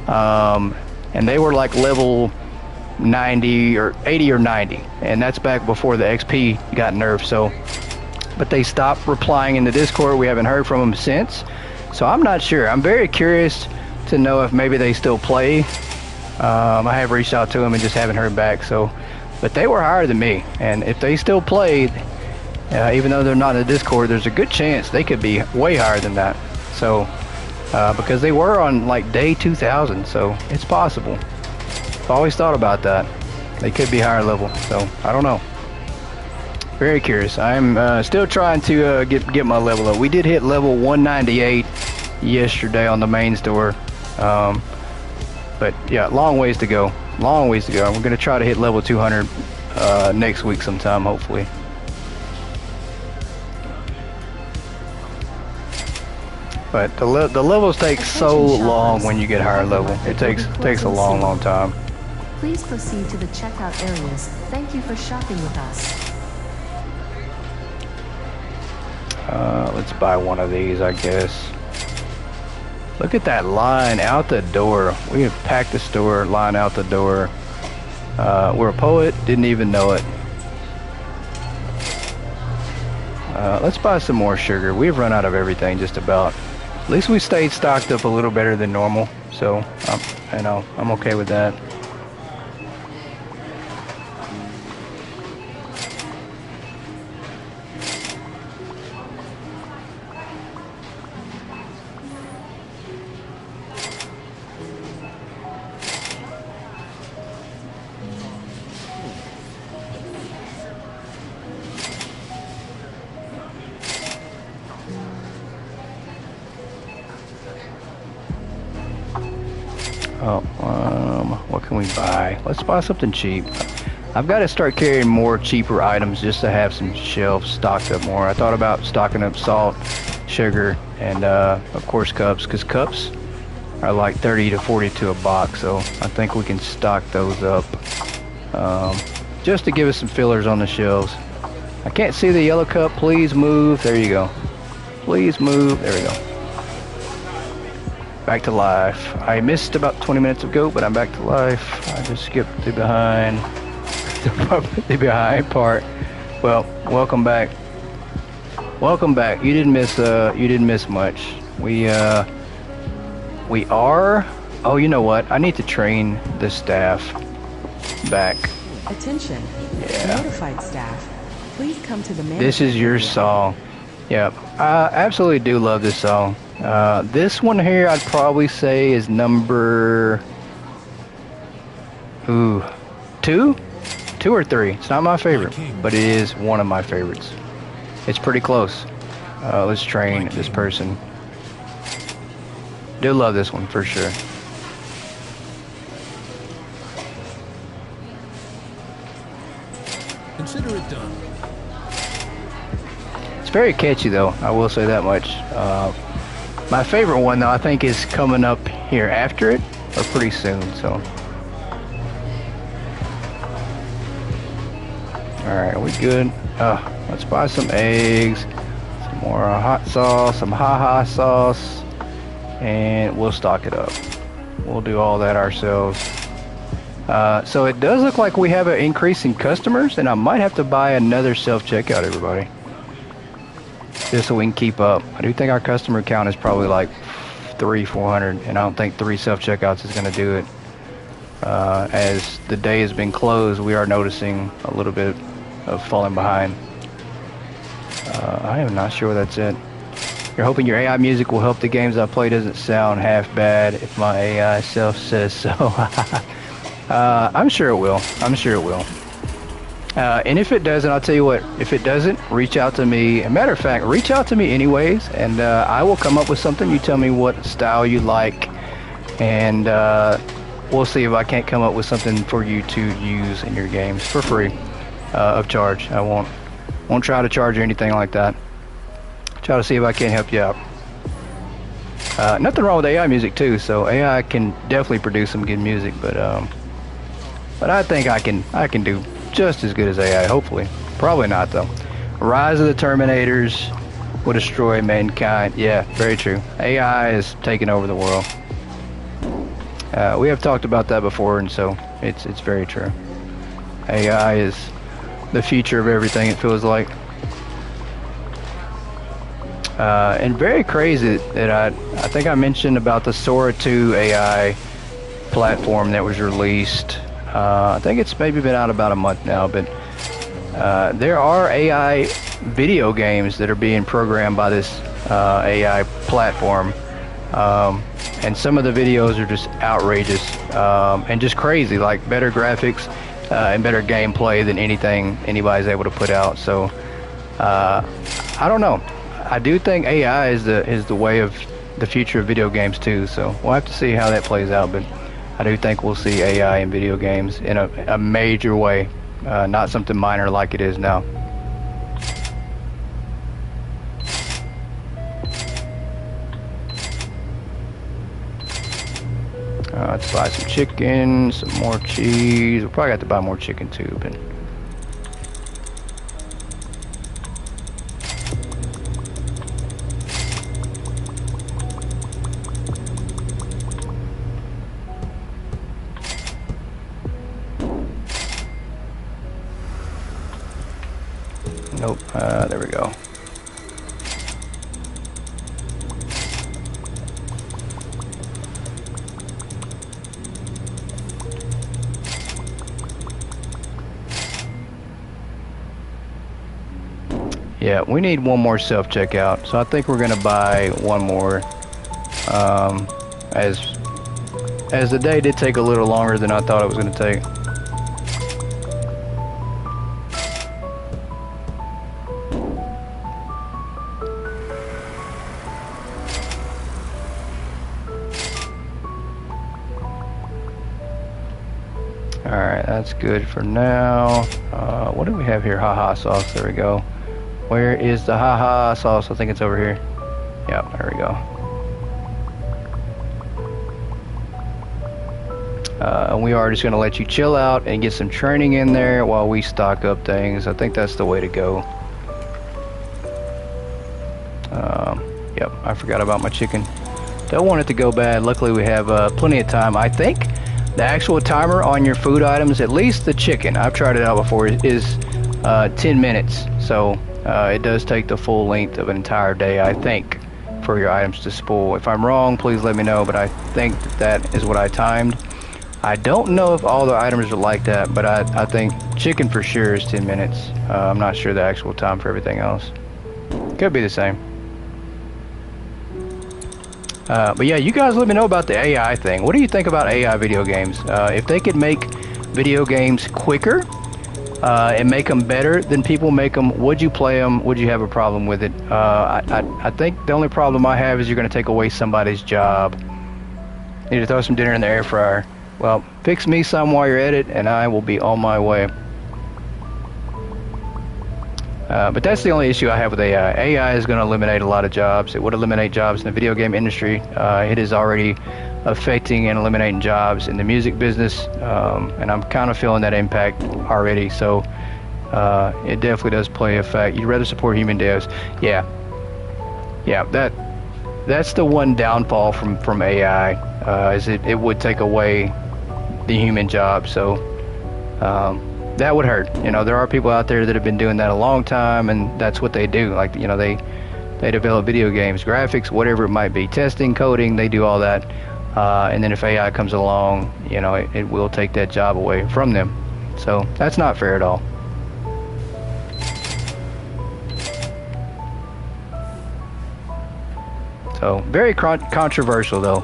Speaker 3: And they were like level 90 or 80 or 90, and that's back before the XP got nerfed. So, but they stopped replying in the Discord. We haven't heard from them since, so I'm not sure. I'm very curious to know if maybe they still play. I have reached out to them and just haven't heard back. So, but they were higher than me, and if they still played, even though they're not in the Discord, there's a good chance they could be way higher than that. So, because they were on like day 2000, so it's possible. I've always thought about that. They could be higher level, so I don't know. Very curious. I'm still trying to get my level up. We did hit level 198 yesterday on the main store, but yeah, long ways to go. Long ways to go. We're gonna try to hit level 200 next week sometime, hopefully. But the levels take so long when you get higher level. It takes a long time.
Speaker 2: Please proceed to the checkout areas. Thank you for shopping with us.
Speaker 3: Let's buy one of these, I guess. Look at that line out the door. We have packed the store, line out the door. We're a poet, didn't even know it. Let's buy some more sugar. We've run out of everything just about. At least we stayed stocked up a little better than normal, so I'm okay with that. What can we buy? Let's buy something cheap. I've got to start carrying more cheaper items just to have some shelves stocked up more. I thought about stocking up salt, sugar, and of course cups, because cups are like 30 to 40 to a box, so I think we can stock those up just to give us some fillers on the shelves. I can't see the yellow cup. Please move. There you go. Please move. There we go. Back to life. I missed about 20 minutes ago, but I'm back to life. I just skipped the behind part. Well, welcome back. Welcome back. You didn't miss much. We are. Oh, you know what? I need to train the staff back.
Speaker 8: Attention.
Speaker 3: Yeah.
Speaker 8: Notified staff. Please come to the management
Speaker 3: This is your
Speaker 8: area.
Speaker 3: song. Yep. I absolutely do love this song. This one here I'd probably say is number 2 or 3. It's not my favorite, but it is one of my favorites. It's pretty close. Let's train this person. Do love this one for sure.
Speaker 5: Consider it done.
Speaker 1: It's very catchy though, I will say that much. My favorite one though, I think, is coming up here after it, or pretty soon, so. Alright, are we good? Let's buy some eggs, some more hot sauce, some haha sauce, and we'll stock it up. We'll do all that ourselves. So it does look like we have an increase in customers, and I might have to buy another self-checkout, everybody, just so we can keep up. I do think our customer count is probably like 400, and I don't think 3 self-checkouts is going to do it. As the day has been closed, we are noticing a little bit of falling behind. I am not sure that's it. You're hoping your AI music will help the games I play doesn't sound half bad if my AI self says so. I'm sure it will. I'm sure it will. And if it doesn't, I'll tell you what, if it doesn't, reach out to me. As a matter of fact, reach out to me anyways, and I will come up with something. You tell me what style you like, and we'll see if I can't come up with something for you to use in your games for free, of charge. I won't try to charge you anything like that. Try to see if I can help you out. Nothing wrong with AI music too, so AI can definitely produce some good music, but I think I can do just as good as AI, hopefully. Probably not though. Rise of the Terminators will destroy mankind. Yeah, very true. AI is taking over the world. We have talked about that before, and so it's very true. AI is the future of everything, it feels like. And very crazy that I think I mentioned about the Sora 2 AI platform that was released. I think it's maybe been out about a month now, but there are AI video games that are being programmed by this AI platform, and some of the videos are just outrageous and just crazy, like better graphics and better gameplay than anything anybody's able to put out. So I don't know. I do think AI is the way of the future of video games too, so we'll have to see how that plays out, but I do think we'll see AI in video games in a major way, not something minor like it is now. Let's buy some chicken, some more cheese. We'll probably have to buy more chicken too, but nope. There we go. Yeah, we need one more self-checkout, so I think we're gonna buy one more. As the day did take a little longer than I thought it was gonna take. Alright, that's good for now. What do we have here? Haha sauce, there we go. Where is the haha sauce? I think it's over here. Yep, there we go. And we are just going to let you chill out and get some training in there while we stock up things. I think that's the way to go. Yep, I forgot about my chicken. Don't want it to go bad. Luckily we have plenty of time. I think the actual timer on your food items, at least the chicken, I've tried it out before, is 10 minutes. So it does take the full length of an entire day, I think, for your items to spoil. If I'm wrong, please let me know, but I think that is what I timed. I don't know if all the items are like that, but I think chicken for sure is 10 minutes. I'm not sure the actual time for everything else. Could be the same. But yeah, you guys let me know about the AI thing. What do you think about AI video games? If they could make video games quicker and make them better than people make them, would you play them? Would you have a problem with it? I think the only problem I have is you're going to take away somebody's job. Need to throw some dinner in the air fryer. Well, fix me some while you're at it, and I will be on my way. But that's the only issue I have with AI. AI is going to eliminate a lot of jobs. It would eliminate jobs in the video game industry. It is already affecting and eliminating jobs in the music business, and I'm kind of feeling that impact already. So it definitely does play a fact. You'd rather support human devs. Yeah, that's the one downfall from AI, is it would take away the human job. So that would hurt. You know, there are people out there that have been doing that a long time, and that's what they do. Like, you know, they develop video games, graphics, whatever it might be, testing, coding, they do all that. And then if AI comes along, you know, it will take that job away from them. So that's not fair at all. So very controversial though.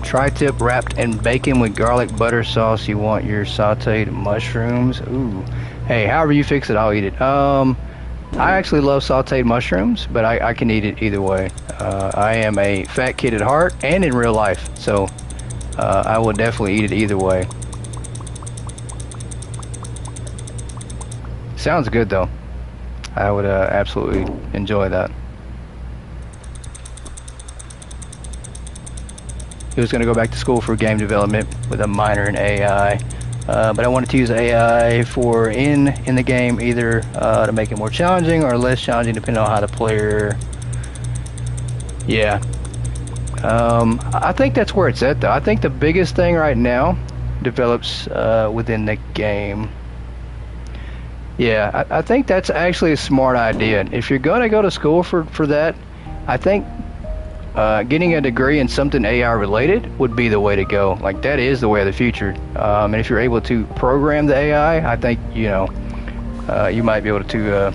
Speaker 1: Tri-tip wrapped in bacon with garlic butter sauce. You want your sauteed mushrooms? Ooh. Hey, however you fix it, I'll eat it. I actually love sauteed mushrooms, but I can eat it either way. I am a fat kid at heart and in real life, so I will definitely eat it either way. Sounds good though. I would absolutely enjoy that. He was going to go back to school for game development with a minor in AI, but I wanted to use AI for in the game, either to make it more challenging or less challenging depending on how the player. Yeah, I think that's where it's at though. I think the biggest thing right now develops within the game. Yeah, I think that's actually a smart idea. If you're going to go to school for that, I think getting a degree in something AI related would be the way to go. Like, that is the way of the future. And if you're able to program the AI, I think, you know, you might be able to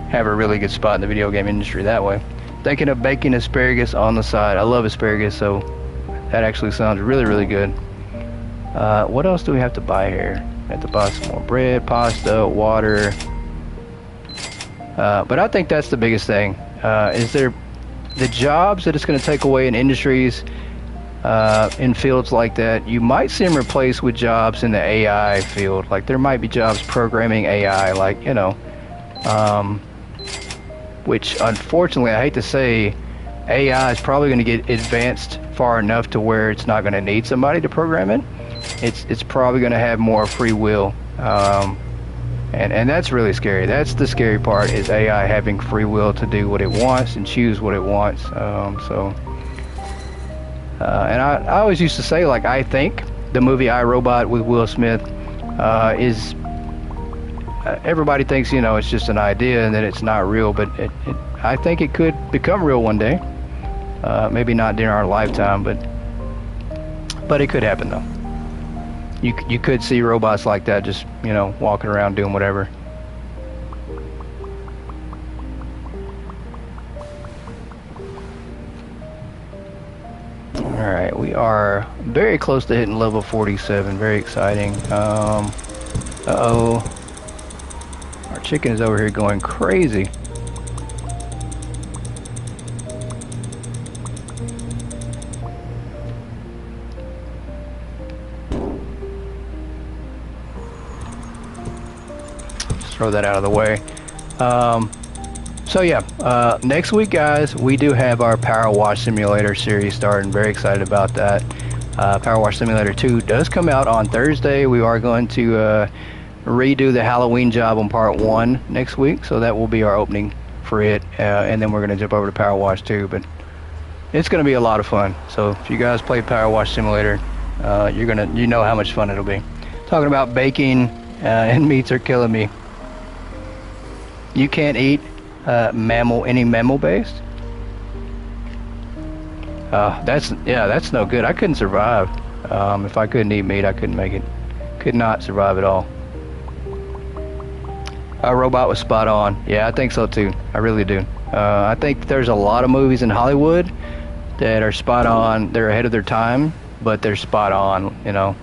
Speaker 1: have a really good spot in the video game industry that way. Thinking of baking asparagus on the side. I love asparagus, so that actually sounds really, really good. What else do we have to buy here? We have to buy some more bread, pasta, water. But I think that's the biggest thing. Is there the jobs that it's going to take away in industries, in fields like that? You might see them replaced with jobs in the AI field. Like, there might be jobs programming AI, like, you know, which unfortunately, I hate to say, AI is probably going to get advanced far enough to where it's not going to need somebody to program it. It's probably going to have more free will, and that's really scary. That's the scary part, is AI having free will to do what it wants and choose what it wants. And I always used to say, like, I think the movie I, Robot with Will Smith is everybody thinks, you know, it's just an idea and that it's not real, but I think it could become real one day. Maybe not during our lifetime, but it could happen though. You could see robots like that just, you know, walking around doing whatever. Alright, we are very close to hitting level 47. Very exciting. Uh-oh. Our chicken is over here going crazy. Throw that out of the way. So yeah, next week, guys, we do have our Power Wash Simulator series starting. Very excited about that. Power Wash Simulator 2 does come out on Thursday. We are going to redo the Halloween job on part 1 next week, so that will be our opening for it, and then we're going to jump over to Power Wash 2, but it's going to be a lot of fun. So if you guys play Power Wash Simulator, you know how much fun it'll be. Talking about baking and meats are killing me. You can't eat any mammal based. That's no good. I couldn't survive. If I couldn't eat meat, I couldn't make it. Could not survive at all. Our robot was spot on. Yeah, I think so too. I really do. I think there's a lot of movies in Hollywood that are spot on. They're ahead of their time, but they're spot on, you know.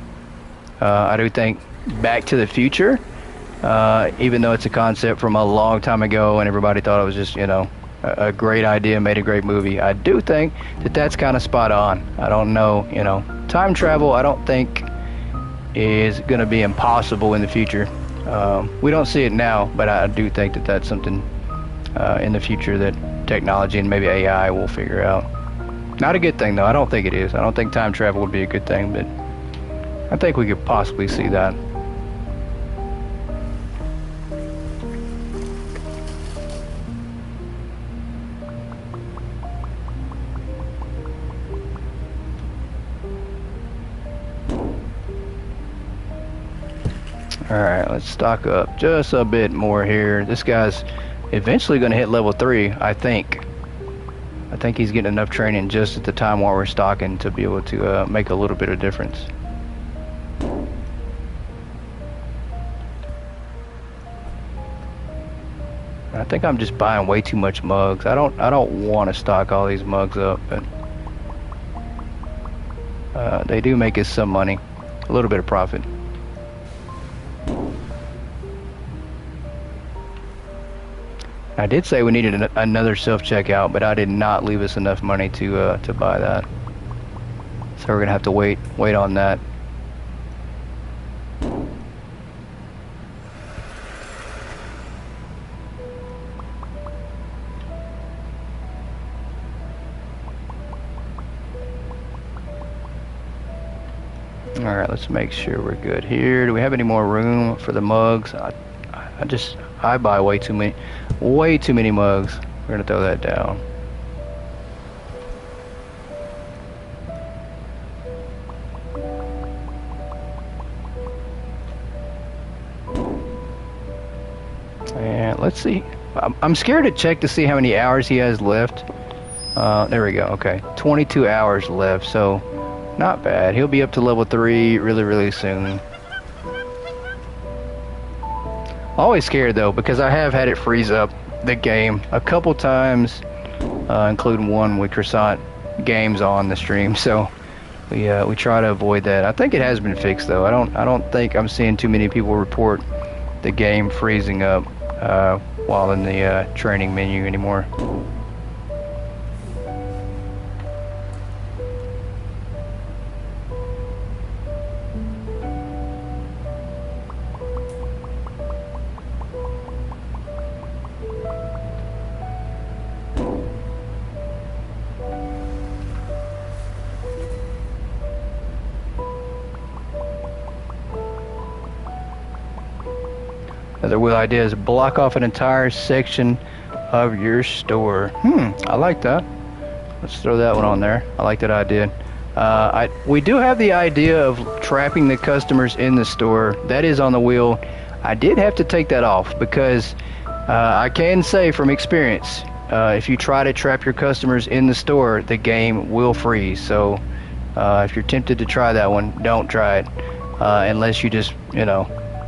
Speaker 1: I do think Back to the Future, even though it's a concept from a long time ago and everybody thought it was just, you know, a great idea, made a great movie, I do think that that's kind of spot on. I don't know, you know, time travel, I don't think is going to be impossible in the future. We don't see it now, but I do think that that's something in the future that technology and maybe AI will figure out. Not a good thing, though. I don't think it is. I don't think time travel would be a good thing, but I think we could possibly see that. Alright, let's stock up just a bit more here. This guy's eventually going to hit level 3, I think. I think he's getting enough training just at the time while we're stocking to be able to make a little bit of difference. I think I'm just buying way too much mugs. I don't want to stock all these mugs up, but they do make us some money, a little bit of profit. I did say we needed another self-checkout, but I did not leave us enough money to buy that. So we're gonna have to wait on that. All right, let's make sure we're good here. Do we have any more room for the mugs? I buy way too many mugs. We're gonna throw that down. And let's see. I'm scared to check to see how many hours he has left. There we go. Okay, 22 hours left. So not bad. He'll be up to level 3 really soon. Always scared though, because I have had it freeze up the game a couple times, including one with Croissant Games on the stream. So we try to avoid that. I think it has been fixed though. I don't think I'm seeing too many people report the game freezing up while in the training menu anymore. Another wheel idea is block off an entire section of your store. I like that. Let's throw that one on there. I like that idea. We do have the idea of trapping the customers in the store. That is on the wheel. I did have to take that off because I can say from experience, if you try to trap your customers in the store, the game will freeze. So if you're tempted to try that one, don't try it unless you just,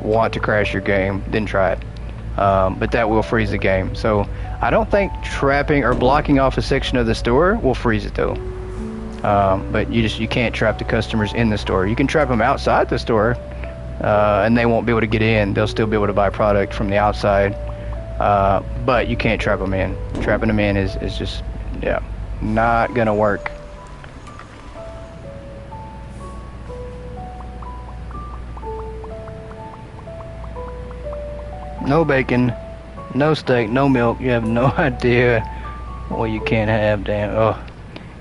Speaker 1: want to crash your game, then try it. But that will freeze the game. So I don't think trapping or blocking off a section of the store will freeze it though. But you can't trap the customers in the store. You can trap them outside the store, and they won't be able to get in. They'll still be able to buy product from the outside, but you can't trap them in. Trapping them in is just not gonna work. No bacon, no steak, no milk. You have no idea what you can't have. Damn. Oh,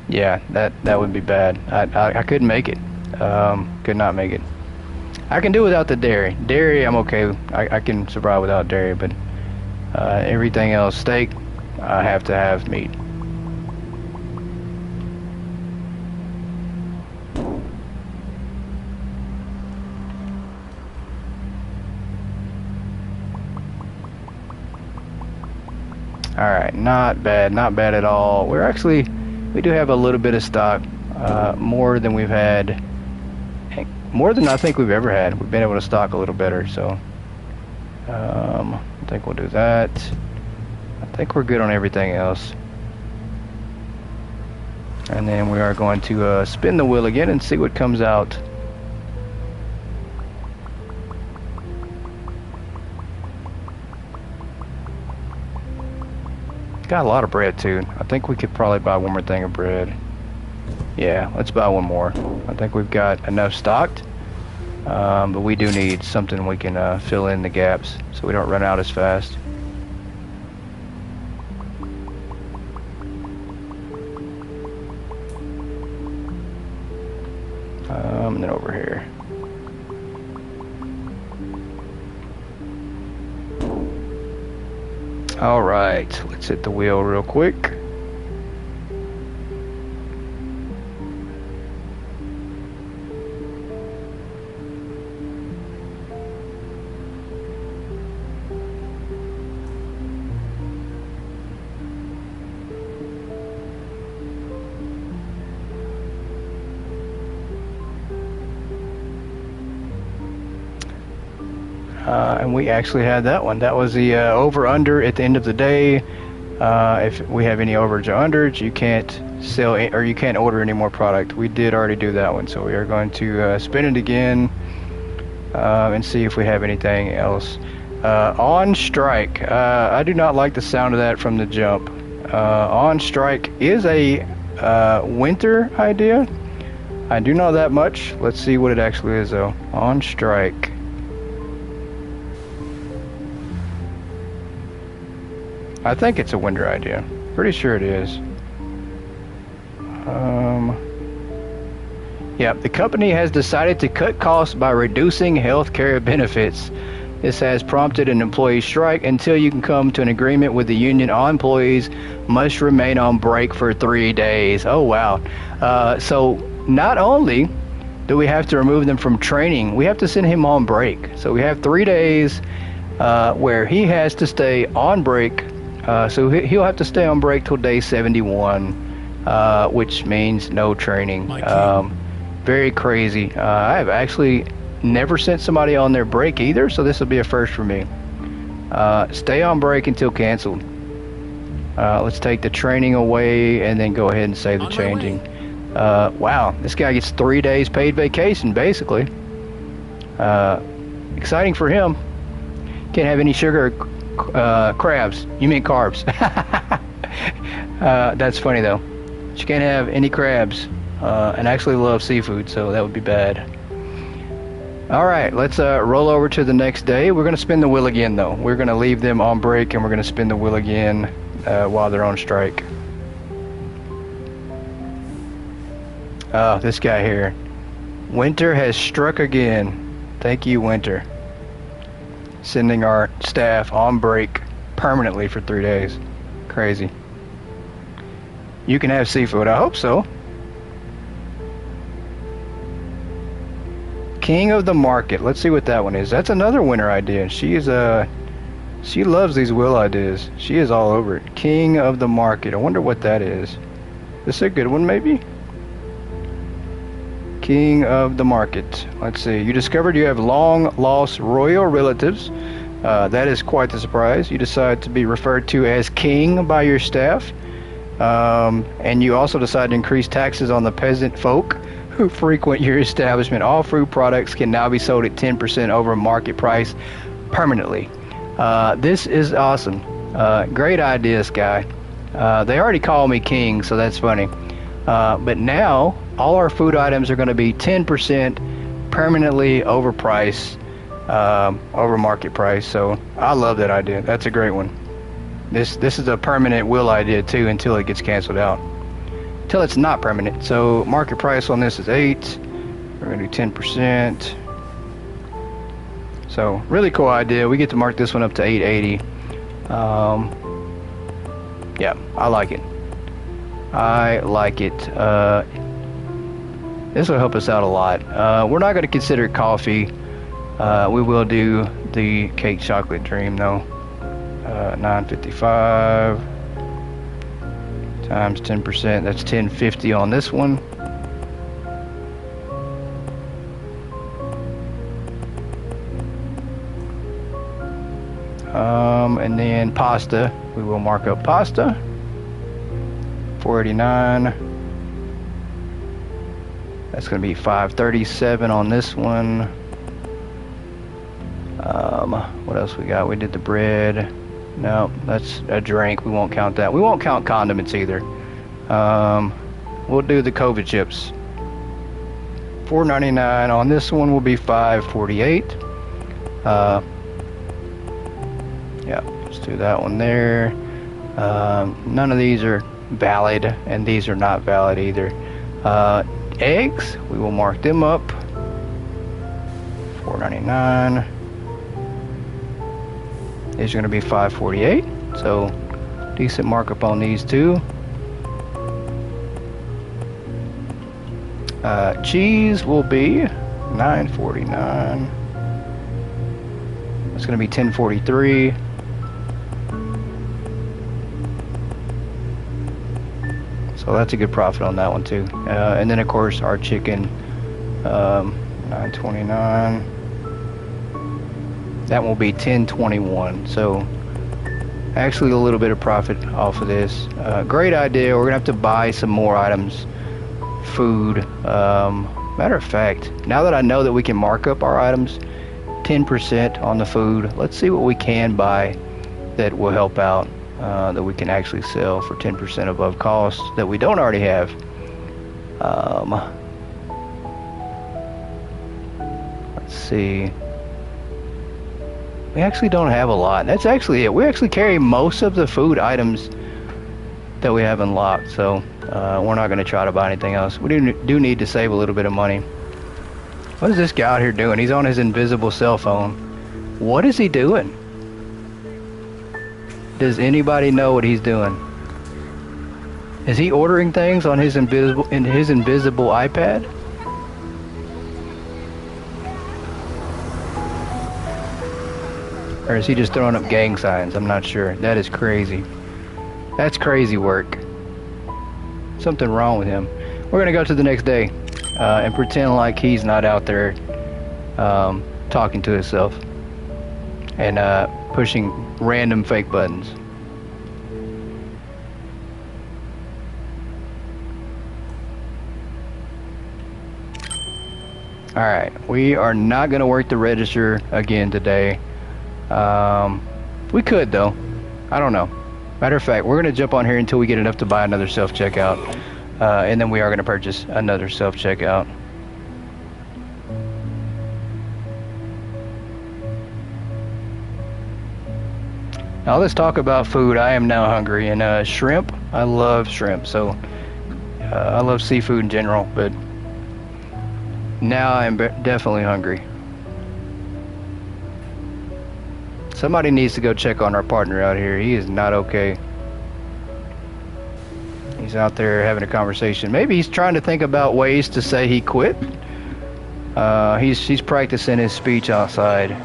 Speaker 1: yeah, that would be bad. I couldn't make it. Could not make it. I can do without the dairy. Dairy, I'm okay. I can survive without dairy, but everything else, steak, I have to have meat. Alright, not bad at all. We do have a little bit of stock, more than we've had, more than I think we've ever had. We've been able to stock a little better, so I think we'll do that. I think we're good on everything else. And then we are going to spin the wheel again and see what comes out. Got a lot of bread too. I think we could probably buy one more thing of bread. Yeah, let's buy one more. I think we've got enough stocked.
Speaker 3: But we do need something we can fill in the gaps so we don't run out as fast. And then over here. All right, let's hit the wheel real quick. And we actually had that one. That was the over-under at the end of the day. If we have any overage or underage, you can't sell or you can't order any more product. We did already do that one, so we are going to spin it again and see if we have anything else. On strike. I do not like the sound of that from the jump. On strike is a winter idea. I do know that much. Let's see what it actually is, though. On strike. I think it's a winter idea. Pretty sure it is. Yeah, the company has decided to cut costs by reducing healthcare benefits. This has prompted an employee strike until you can come to an agreement with the union. All employees must remain on break for 3 days. Oh, wow. So not only do we have to remove them from training, we have to send him on break. So we have 3 days where he has to stay on break. So he'll have to stay on break till day 71, which means no training. Very crazy. I have actually never sent somebody on their break either, so this will be a first for me. Stay on break until canceled. Let's take the training away and then go ahead and save the changing. Wow, this guy gets 3 days paid vacation, basically. Exciting for him. Can't have any sugar crabs. You mean carbs. That's funny though. You can't have any crabs. And I actually love seafood, so that would be bad. Alright, let's roll over to the next day. We're going to spin the wheel again though. We're going to leave them on break and we're going to spin the wheel again while they're on strike. Oh, this guy here. Winter has struck again. Thank you, Winter. Sending our staff on break permanently for 3 days. Crazy. You can have seafood. I hope so. King of the Market. Let's see what that one is. That's another winter idea. She loves these wheel ideas. She is all over it. King of the Market. I wonder what that is. This is a good one, maybe? King of the Market. Let's see. You discovered you have long lost royal relatives. That is quite the surprise. You decide to be referred to as king by your staff. And you also decide to increase taxes on the peasant folk who frequent your establishment. All fruit products can now be sold at 10% over market price permanently. This is awesome. Great idea, Sky. They already call me king, so that's funny. But now all our food items are going to be 10% permanently overpriced, over market price. So I love that idea. That's a great one. This is a permanent will idea too until it gets canceled out. Until it's not permanent. So market price on this is 8. We're going to do 10%. So really cool idea. We get to mark this one up to 880. Yeah, I like it. I like it. This will help us out a lot. We're not going to consider coffee. We will do the cake chocolate dream though. 955 times 10%. That's 1050 on this one. And then pasta. We will mark up pasta. 489. That's going to be 537 on this one. What else we got? We did the bread. No, that's a drink. We won't count that. We won't count condiments either. We'll do the COVID chips.
Speaker 1: $4.99. On this one will be $5.48. Yeah, let's do that one there. None of these are valid, and these are not valid either. Eggs, we will mark them up. $4.99. These are going to be $5.48. So decent markup on these two. Cheese will be $9.49. It's going to be $10.43. So that's a good profit on that one too. And then of course our chicken, $9.29. That will be $10.21. So actually a little bit of profit off of this. Great idea. We're gonna have to buy some more items, food. Matter of fact, now that I know that we can mark up our items 10% on the food, let's see what we can buy that will help out, that we can actually sell for 10% above cost that we don't already have. Let's see. We actually don't have a lot. That's actually it. We actually carry most of the food items that we have unlocked, so we're not going to try to buy anything else. We do need to save a little bit of money. What is this guy out here doing? He's on his invisible cell phone. What is he doing? Does anybody know what he's doing? Is he ordering things on his invisible iPad? Or is he just throwing up gang signs? I'm not sure. That is crazy. That's crazy work. Something wrong with him. We're gonna go to the next day and pretend like he's not out there talking to himself and pushing random fake buttons. Alright, we are not gonna work the register again today. We could though. I don't know. Matter of fact, we're going to jump on here until we get enough to buy another self-checkout. And then we are going to purchase another self-checkout. Now let's talk about food. I am now hungry. And shrimp, I love shrimp. So I love seafood in general. But now I'm definitely hungry. Somebody needs to go check on our partner out here. He is not okay. He's out there having a conversation. Maybe he's trying to think about ways to say he quit. He's practicing his speech outside.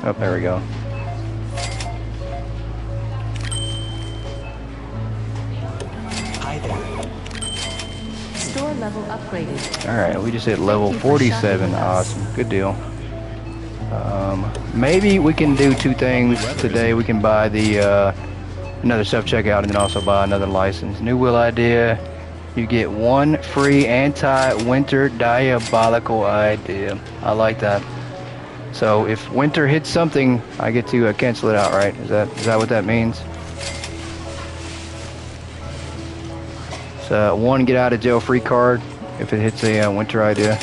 Speaker 1: Oh, there we go.
Speaker 2: Store level upgraded.
Speaker 1: Alright, we just hit level 47. Awesome. Good deal. Maybe we can do two things today. We can buy the another self-checkout and then also buy another license. New wheel idea. You get one free anti-winter diabolical idea. I like that. So if winter hits something, I get to cancel it out, right? Is that what that means? So one get out of jail free card if it hits a winter idea.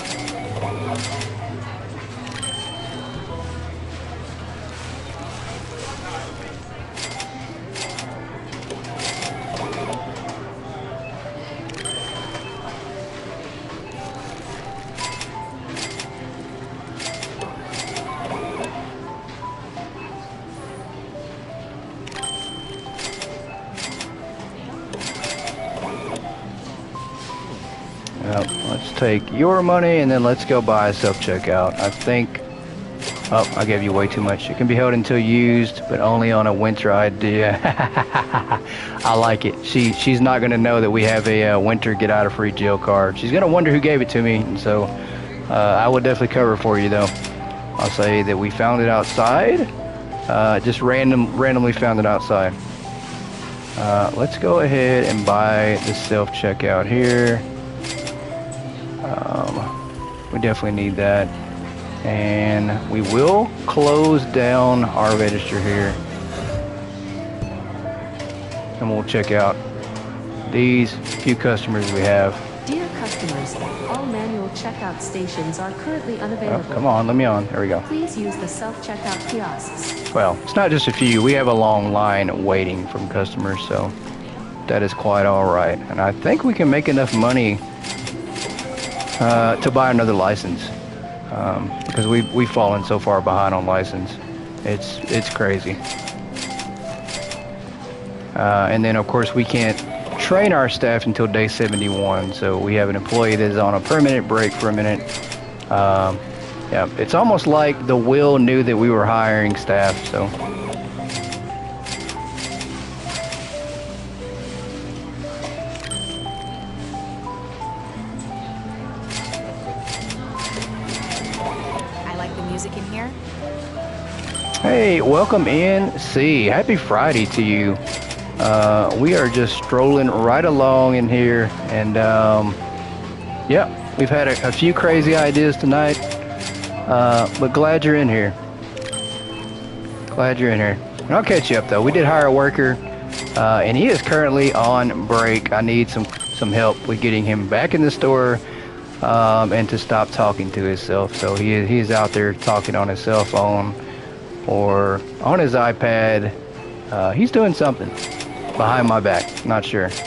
Speaker 1: Let's take your money and then let's go buy a self-checkout. I think, oh, I gave you way too much. It can be held until used, but only on a winter idea. I like it. She's not going to know that we have a winter get out of free jail card. She's going to wonder who gave it to me, and so I will definitely cover for you though. I'll say that we found it outside. Just randomly found it outside. Let's go ahead and buy the self-checkout here. We definitely need that. And we will close down our register here. And we'll check out these few customers we have.
Speaker 2: Dear customers, all manual checkout stations are currently
Speaker 1: Oh,
Speaker 2: unavailable.
Speaker 1: come on, let me on. There we go.
Speaker 2: Please use the self-checkout kiosks.
Speaker 1: Well, it's not just a few. We have a long line waiting from customers, so that is quite all right. And I think we can make enough money to buy another license, because we've fallen so far behind on license. It's crazy. And then of course we can't train our staff until day 71. So we have an employee that is on a permanent break for a minute. Yeah, it's almost like the will knew that we were hiring staff. So.
Speaker 4: I like the music in here.
Speaker 1: Hey, welcome in, C. Happy Friday to you. We are just strolling right along in here, and yeah, we've had a few crazy ideas tonight, but glad you're in here. Glad you're in here. And I'll catch you up though. We did hire a worker, and he is currently on break. I need some help with getting him back in the store, and to stop talking to himself. So he is out there talking on his cell phone or on his iPad. He's doing something behind my back, not sure.
Speaker 7: It's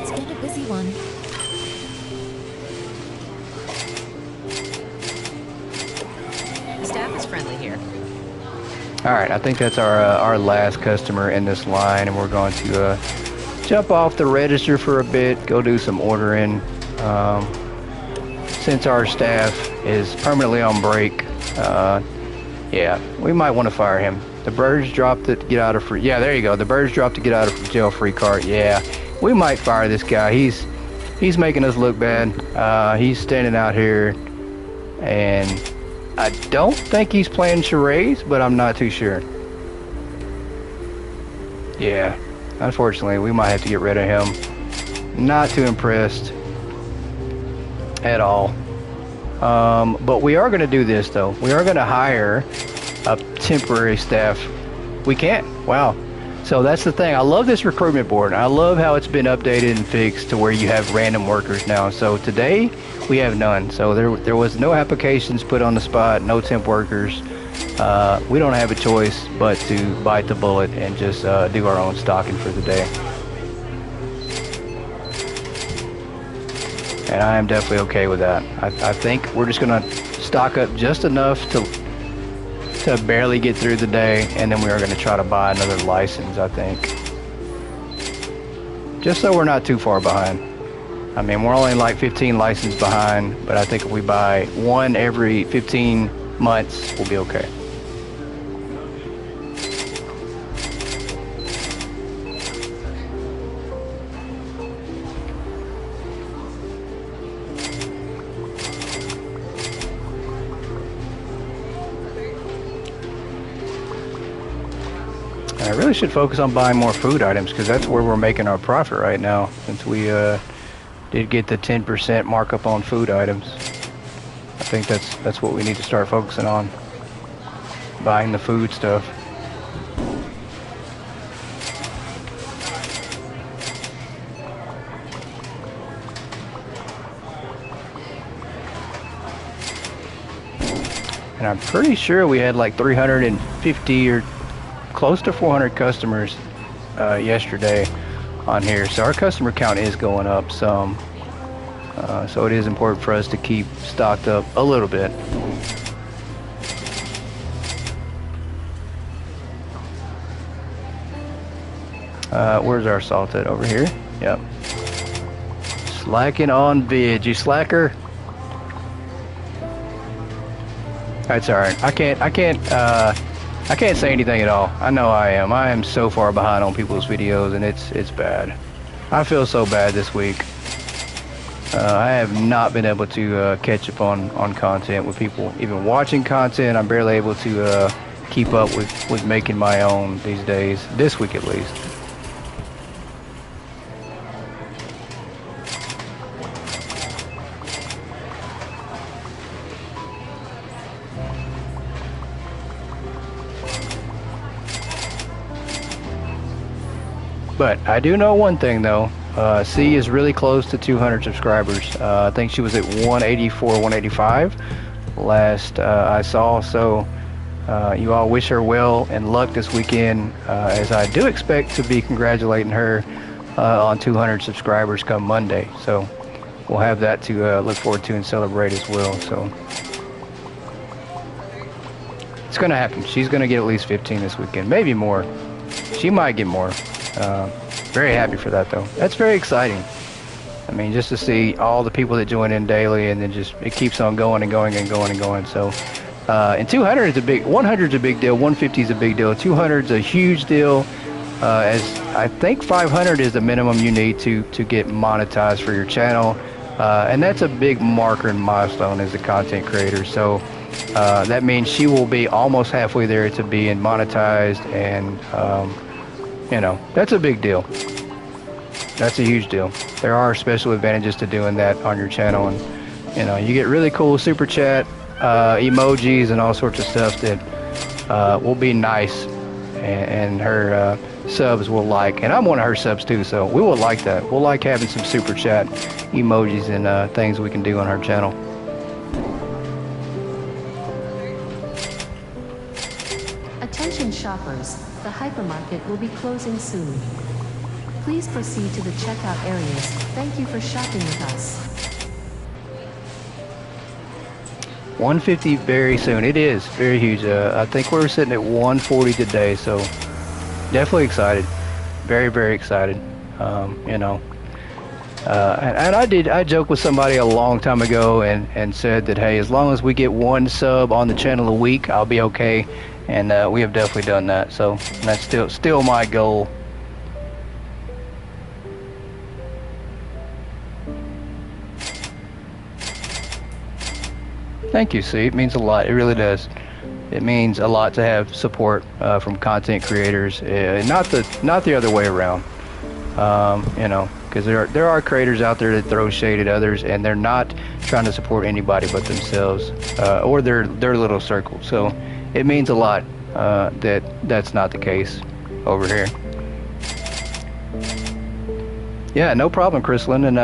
Speaker 7: been a busy one.
Speaker 4: The staff is friendly here.
Speaker 1: All right, I think that's our last customer in this line, and we're going to jump off the register for a bit, go do some ordering. Since our staff is permanently on break, yeah, we might want to fire him. The birds dropped it to get out of free. Yeah, there you go. The birds dropped to get out of jail free card. Yeah, we might fire this guy. He's making us look bad. He's standing out here, and I don't think he's playing charades, but I'm not too sure. Yeah, unfortunately, we might have to get rid of him. Not too impressed at all. But we are going to do this though. We are going to hire a temporary staff. We can. Wow. So that's the thing. I love this recruitment board. I love how it's been updated and fixed to where you have random workers now. So today we have none. So there was no applications put on the spot, no temp workers. We don't have a choice but to bite the bullet and just do our own stocking for the day. And I am definitely okay with that. I think we're just gonna stock up just enough to barely get through the day, and then we are gonna try to buy another license, I think. Just so we're not too far behind. I mean, we're only like 15 licenses behind, but I think if we buy one every 15 months, we'll be okay. I really should focus on buying more food items, because that's where we're making our profit right now, since we did get the 10% markup on food items. I think that's what we need to start focusing on, buying the food stuff. And I'm pretty sure we had like 350 or close to 400 customers yesterday on here, so our customer count is going up some, so it is important for us to keep stocked up a little bit. Where's our salt at? Over here? Yep. Slacking on vid, you slacker. That's alright. I can't say anything at all. I know I am so far behind on people's videos, and it's bad. I feel so bad this week. I have not been able to catch up on content with people even watching content. I'm barely able to
Speaker 3: keep up with making my own these days, this week at least. But I do know one thing though, C is really close to 200 subscribers. I think she was at 184, 185 last I saw, so you all wish her well and luck this weekend, as I do expect to be congratulating her on 200 subscribers come Monday. So we'll have that to look forward to and celebrate as well. So it's going to happen. She's going to get at least 15 this weekend, maybe more. She might get more. Very happy for that though. That's very exciting. I mean, just to see all the people that join in daily, and then just it keeps on going and going and going and going. So, and 200 is a big, 100 is a big deal, 150 is a big deal, 200 is a huge deal. As I think 500 is the minimum you need to get monetized for your channel, and that's a big marker and milestone as a content creator. So that means she will be almost halfway there to being monetized, and you know, that's a big deal. That's a huge deal. There are special advantages to doing that on your channel, and you know, you get really cool super chat, emojis, and all sorts of stuff that will be nice, and her subs will like. And I'm one of her subs too, so we will like that. We'll like having some super chat, emojis, and things we can do on her channel.
Speaker 2: Attention shoppers, the hypermarket will be closing soon. Please proceed to the checkout areas. Thank you for shopping with us.
Speaker 3: 150 very soon. It is very huge. I think we're sitting at 140 today, so definitely excited. Very, very excited. You know, and I joked with somebody a long time ago and said that, hey, as long as we get one sub on the channel a week, I'll be okay. And we have definitely done that. So that's still my goal. Thank you, C. It means a lot. It really does. It means a lot to have support from content creators, not the other way around. You know, because there are creators out there that throw shade at others, and they're not trying to support anybody but themselves or their little circle. So it means a lot that's not the case over here. Yeah, no problem, Chrislyn. And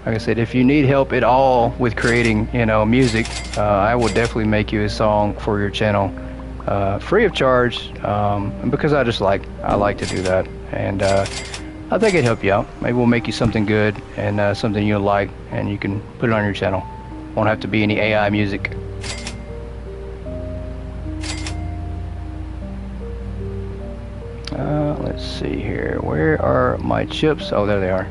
Speaker 3: like I said, if you need help at all with creating, you know, music, I will definitely make you a song for your channel, free of charge, because I like to do that, and I think it'd help you out. Maybe we'll make you something good and something you'll like, and you can put it on your channel. Won't have to be any AI music. Let's see here. Where are my chips? Oh, there they are.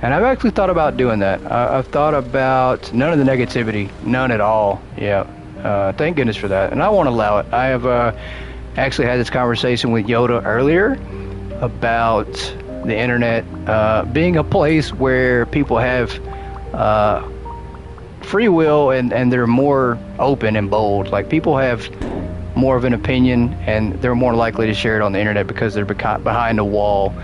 Speaker 3: And I've actually thought about doing that. I've thought about none of the negativity, none at all. Yeah, thank goodness for that. And I won't allow it. I have actually had this conversation with Yoda earlier about the internet being a place where people have free will, and they're more open and bold. Like, people have more of an opinion, and they're more likely to share it on the internet because they're behind a wall.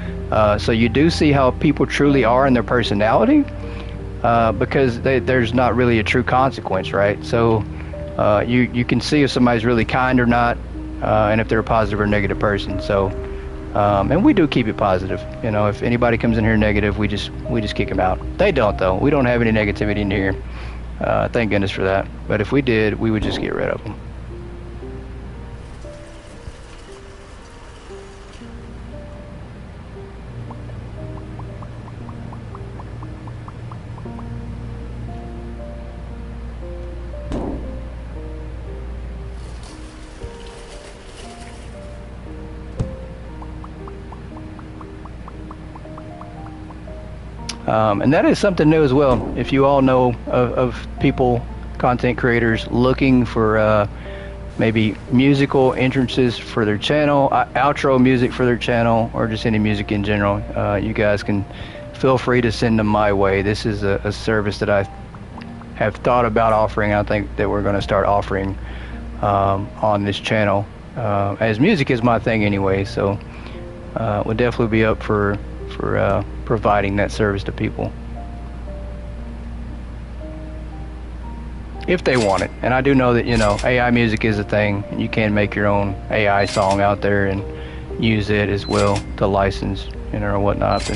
Speaker 3: So you do see how people truly are in their personality, because there's not really a true consequence, right? So you can see if somebody's really kind or not, and if they're a positive or negative person. So and we do keep it positive. You know, if anybody comes in here negative, we just kick them out. They don't, though. We don't have any negativity in here. Thank goodness for that. But if we did, we would just get rid of them. And that is something new as well. If you all know of people, content creators, looking for
Speaker 1: maybe musical entrances for their channel, outro music for their channel, or just any music in general, you guys can feel free to send them my way. This is a service that I have thought about offering. I think that we're going to start offering on this channel, as music is my thing anyway, so we'll definitely be up for providing that service to people if they want it. And I do know that, you know, AI music is a thing. You can make your own AI song out there and use it as well to license, you know, or whatnot.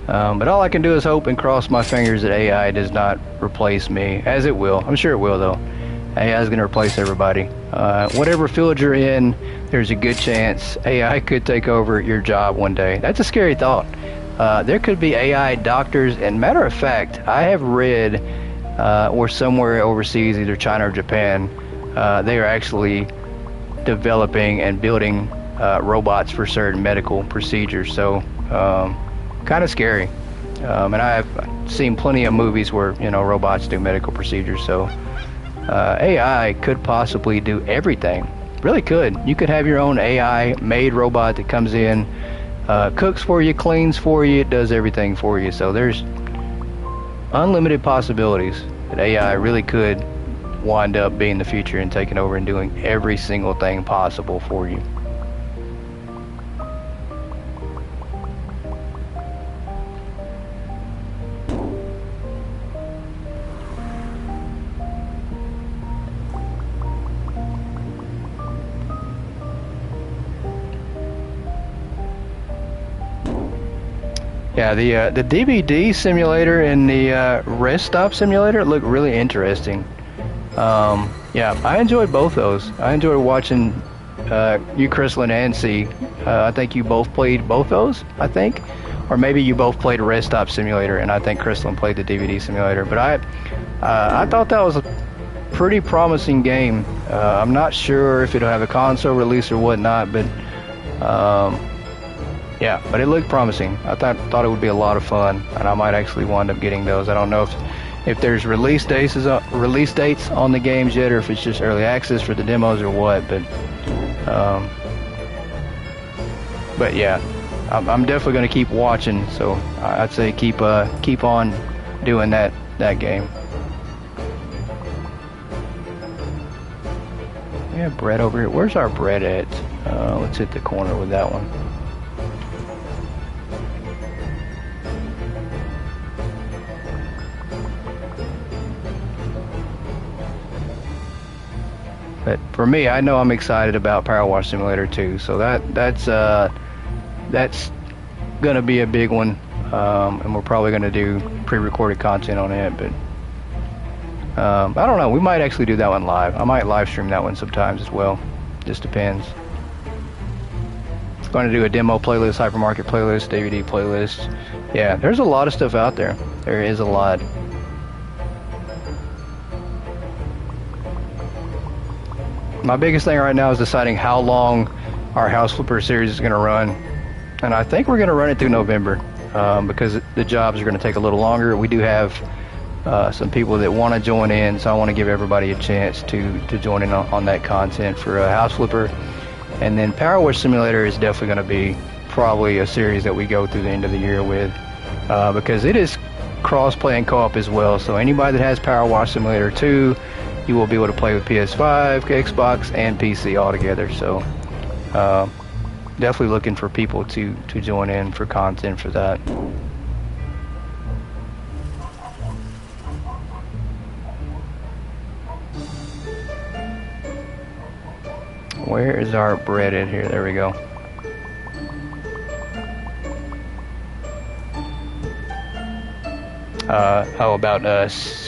Speaker 1: But all I can do is hope and cross my fingers that AI does not replace me, as it will. I'm sure it will, though. AI is going to replace everybody. Whatever field you're in, there's a good chance AI could take over your job one day. That's a scary thought. There could be AI doctors, and matter of fact, I have read or somewhere overseas, either China or Japan, they are actually developing and building robots for certain medical procedures. So kind of scary. And I've seen plenty of movies where, you know, robots do medical procedures. So AI could possibly do everything. Really could. You could have your own AI made robot that comes in, cooks for you, cleans for you, it does everything for you. So there's unlimited possibilities that AI really could wind up being the future and taking over and doing every single thing possible for you. Yeah, the DVD simulator and the rest stop simulator look really interesting. Yeah, I enjoyed both those. I enjoyed watching you, Chrislyn, and C. I think you both played both those, I think. Or maybe you both played Rest Stop Simulator, and I think Chrislyn played the DVD simulator. But I thought that was a pretty promising game. I'm not sure if it'll have a console release or whatnot, but yeah, but it looked promising. I thought it would be a lot of fun, and I might actually wind up getting those. I don't know if there's release dates on the games yet, or if it's just early access for the demos or what. But yeah, I'm definitely going to keep watching. So I'd say keep on doing that game. We have bread over here. Where's our bread at? Let's hit the corner with that one. But for me, I know I'm excited about Power Wash Simulator 2, so that's gonna be a big one, and we're probably gonna do pre-recorded content on it. But I don't know. We might actually do that one live. I might live stream that one sometimes as well. Just depends. Going to do a demo playlist, hypermarket playlist, DVD playlist. Yeah, there's a lot of stuff out there. There is a lot. My biggest thing right now is deciding how long our House Flipper series is going to run. And I think we're going to run it through November because the jobs are going to take a little longer. We do have some people that want to join in, so I want to give everybody a chance to join in on that content for House Flipper. And then Power Wash Simulator is definitely going to be probably a series that we go through the end of the year with because it is cross-play and co-op as well. So anybody that has Power Wash Simulator 2, you will be able to play with PS5, Xbox, and PC all together. So definitely looking for people to join in for content for that. Where is our bread at here? There we go. How about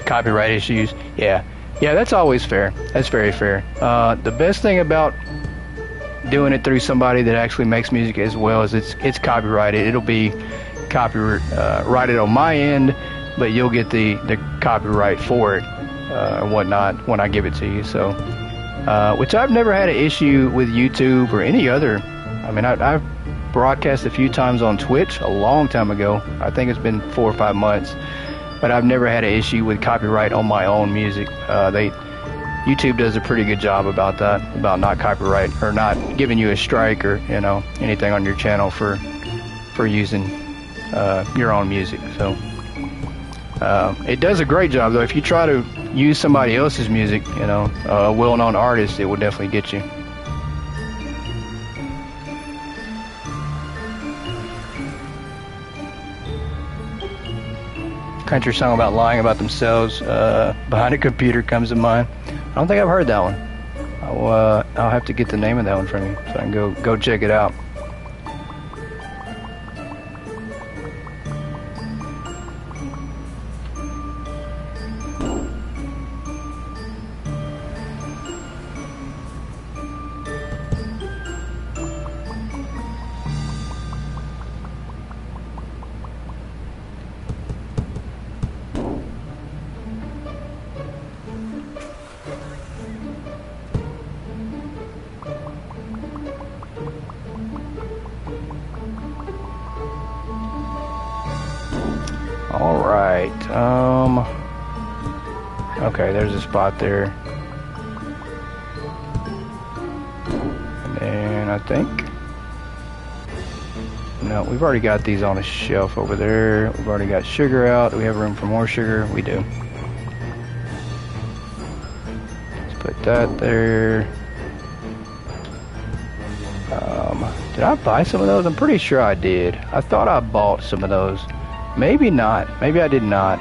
Speaker 1: copyright issues? Yeah, that's always fair. That's very fair. The best thing about doing it through somebody that actually makes music as well is it's copyrighted. It'll be copyrighted on my end, but you'll get the copyright for it and whatnot when I give it to you. So, which I've never had an issue with YouTube or any other I mean, I've broadcast a few times on Twitch a long time ago. I think it's been 4 or 5 months, but I've never had an issue with copyright on my own music. YouTube does a pretty good job about that, about not copyright or not giving you a strike or anything on your channel for using your own music. So it does a great job though. If you try to use somebody else's music, a well-known artist, it will definitely get you. Country song about lying about themselves behind a computer comes to mind. I don't think I've heard that one. I'll have to get the name of that one from you so I can go check it out. Alright, okay, there's a spot there. And I think, no, we've already got these on a shelf over there. We've already got sugar out. Do we have room for more sugar? We do. Let's put that there. Did I buy some of those? I'm pretty sure I did. I thought I bought some of those. Maybe not. Maybe I did not.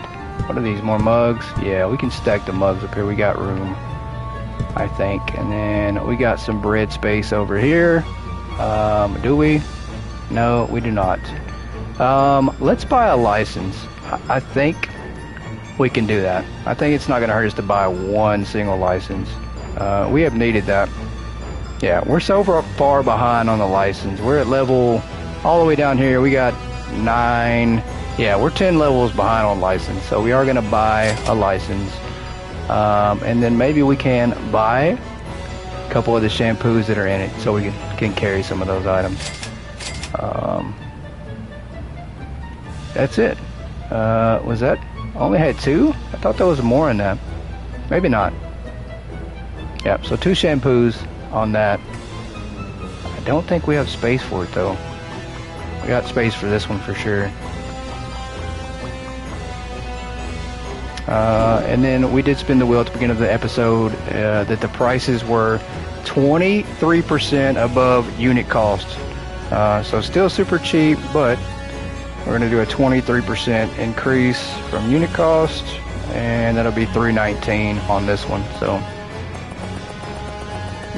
Speaker 1: What are these? More mugs? Yeah, we can stack the mugs up here. We got room, I think. And then we got some bread space over here. Do we? No, we do not. Let's buy a license. I think we can do that. I think it's not going to hurt us to buy one single license. We have needed that. Yeah, we're so far behind on the license. We're at level all the way down here. We got 9. Yeah, we're 10 levels behind on license, so we are going to buy a license. And then maybe we can buy a couple of the shampoos that are in it so we can carry some of those items. That's it. Was that? Only had 2? I thought there was more in that. Maybe not. Yep, so 2 shampoos on that. I don't think we have space for it though. We got space for this one for sure. And then we did spin the wheel at the beginning of the episode that the prices were 23% above unit cost. So still super cheap, but we're going to do a 23% increase from unit cost, and that'll be $3.19 on this one. So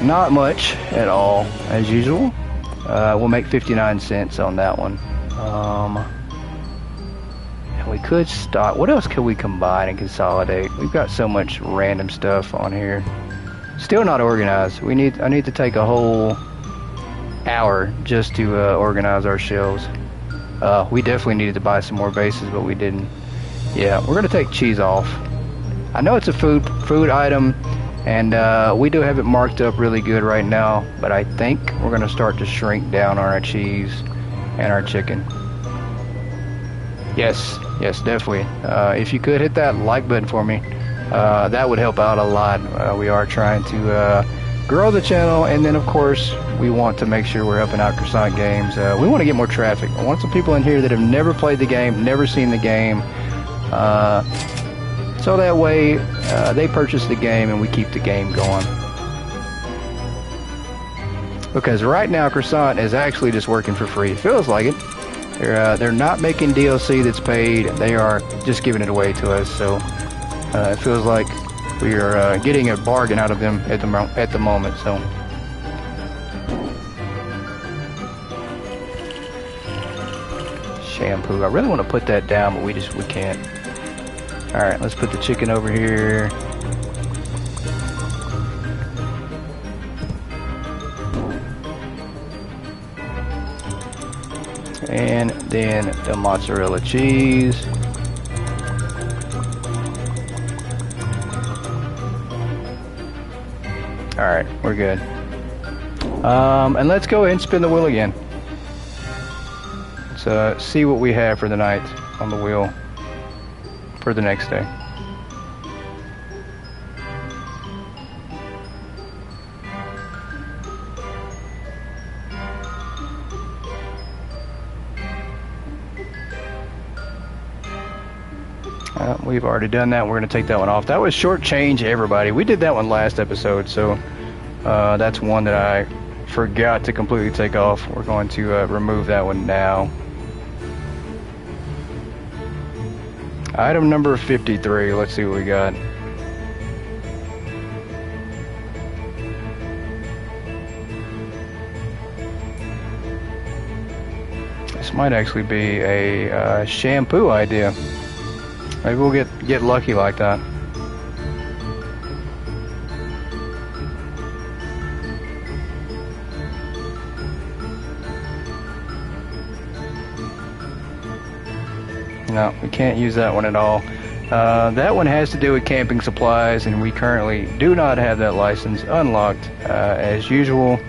Speaker 1: not much at all as usual. We'll make 59 cents on that one. We could stop. What else could we combine and consolidate? We've got so much random stuff on here. Still not organized. I need to take a whole hour just to organize our shelves. We definitely needed to buy some more bases, but we didn't. Yeah, we're gonna take cheese off. I know it's a food item, and we do have it marked up really good right now, but I think we're gonna start to shrink down on our cheese and our chicken. Yes, definitely. If you could hit that like button for me, that would help out a lot. We are trying to grow the channel, and then of course we want to make sure we're helping out Croissant Games. We want to get more traffic. I want some people in here that have never played the game, never seen the game, so that way they purchase the game and we keep the game going. Because right now Croissant is actually just working for free. It feels like it. They're not making DLC that's paid. They are just giving it away to us. So it feels like we are getting a bargain out of them at the moment. So shampoo. I really want to put that down, but we can't. All right, let's put the chicken over here. And then the mozzarella cheese. Alright, we're good. And let's go ahead and spin the wheel again. Let's see what we have for the night on the wheel for the next day. We've already done that. We're going to take that one off. That was short change, everybody. We did that one last episode, so that's one that I forgot to completely take off. We're going to remove that one now. Item number 53. Let's see what we got. This might actually be a shampoo idea. Maybe we'll get lucky like that. No, we can't use that one at all. That one has to do with camping supplies, and we currently do not have that license unlocked. As usual,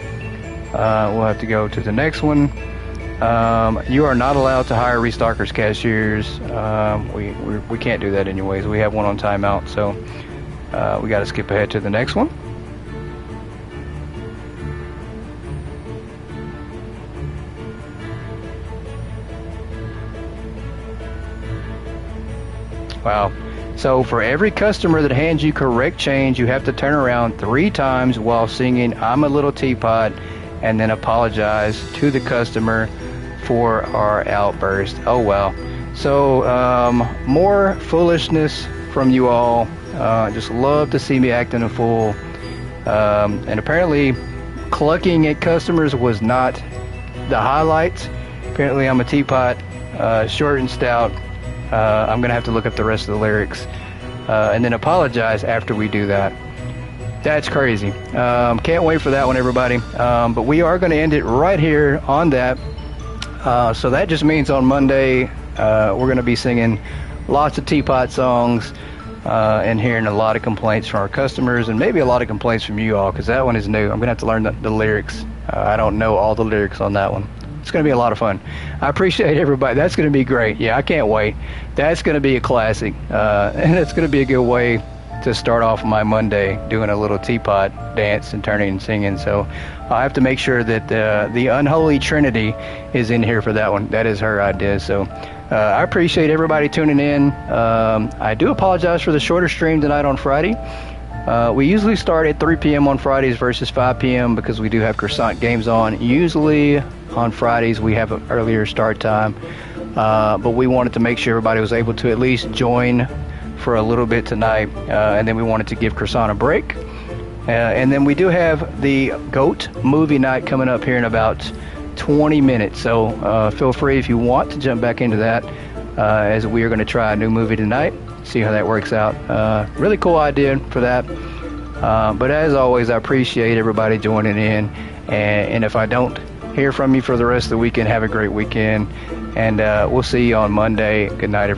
Speaker 1: we'll have to go to the next one. You are not allowed to hire restockers cashiers. We can't do that anyways. We have one on timeout, so we got to skip ahead to the next one. Wow. So for every customer that hands you correct change, you have to turn around 3 times while singing "I'm a Little Teapot" and then apologize to the customer for our outburst. Oh wow. So more foolishness from you all. Just love to see me acting a fool. And apparently clucking at customers was not the highlight. Apparently I'm a teapot, short and stout. I'm gonna have to look up the rest of the lyrics and then apologize after we do that. That's crazy. Can't wait for that one, everybody. But we are going to end it right here on that. So that just means on Monday we're going to be singing lots of teapot songs and hearing a lot of complaints from our customers and maybe a lot of complaints from you all, because that one is new. I'm going to have to learn the lyrics. I don't know all the lyrics on that one. It's going to be a lot of fun. I appreciate everybody. That's going to be great. Yeah, I can't wait. That's going to be a classic. And it's going to be a good way to start off my Monday, doing a little teapot dance and turning and singing. So I have to make sure that the unholy trinity is in here for that one. That is her idea. So I appreciate everybody tuning in. I do apologize for the shorter stream tonight on Friday. We usually start at 3 p.m. on Fridays versus 5 p.m. because we do have croissant games on. Usually on Fridays we have an earlier start time, but we wanted to make sure everybody was able to at least join for a little bit tonight, and then we wanted to give croissant a break. And then we do have the GOAT movie night coming up here in about 20 minutes, so feel free if you want to jump back into that, as we are going to try a new movie tonight, see how that works out. Really cool idea for that. But as always, I appreciate everybody joining in, and if I don't hear from you for the rest of the weekend, have a great weekend, and we'll see you on Monday. Good night, everybody.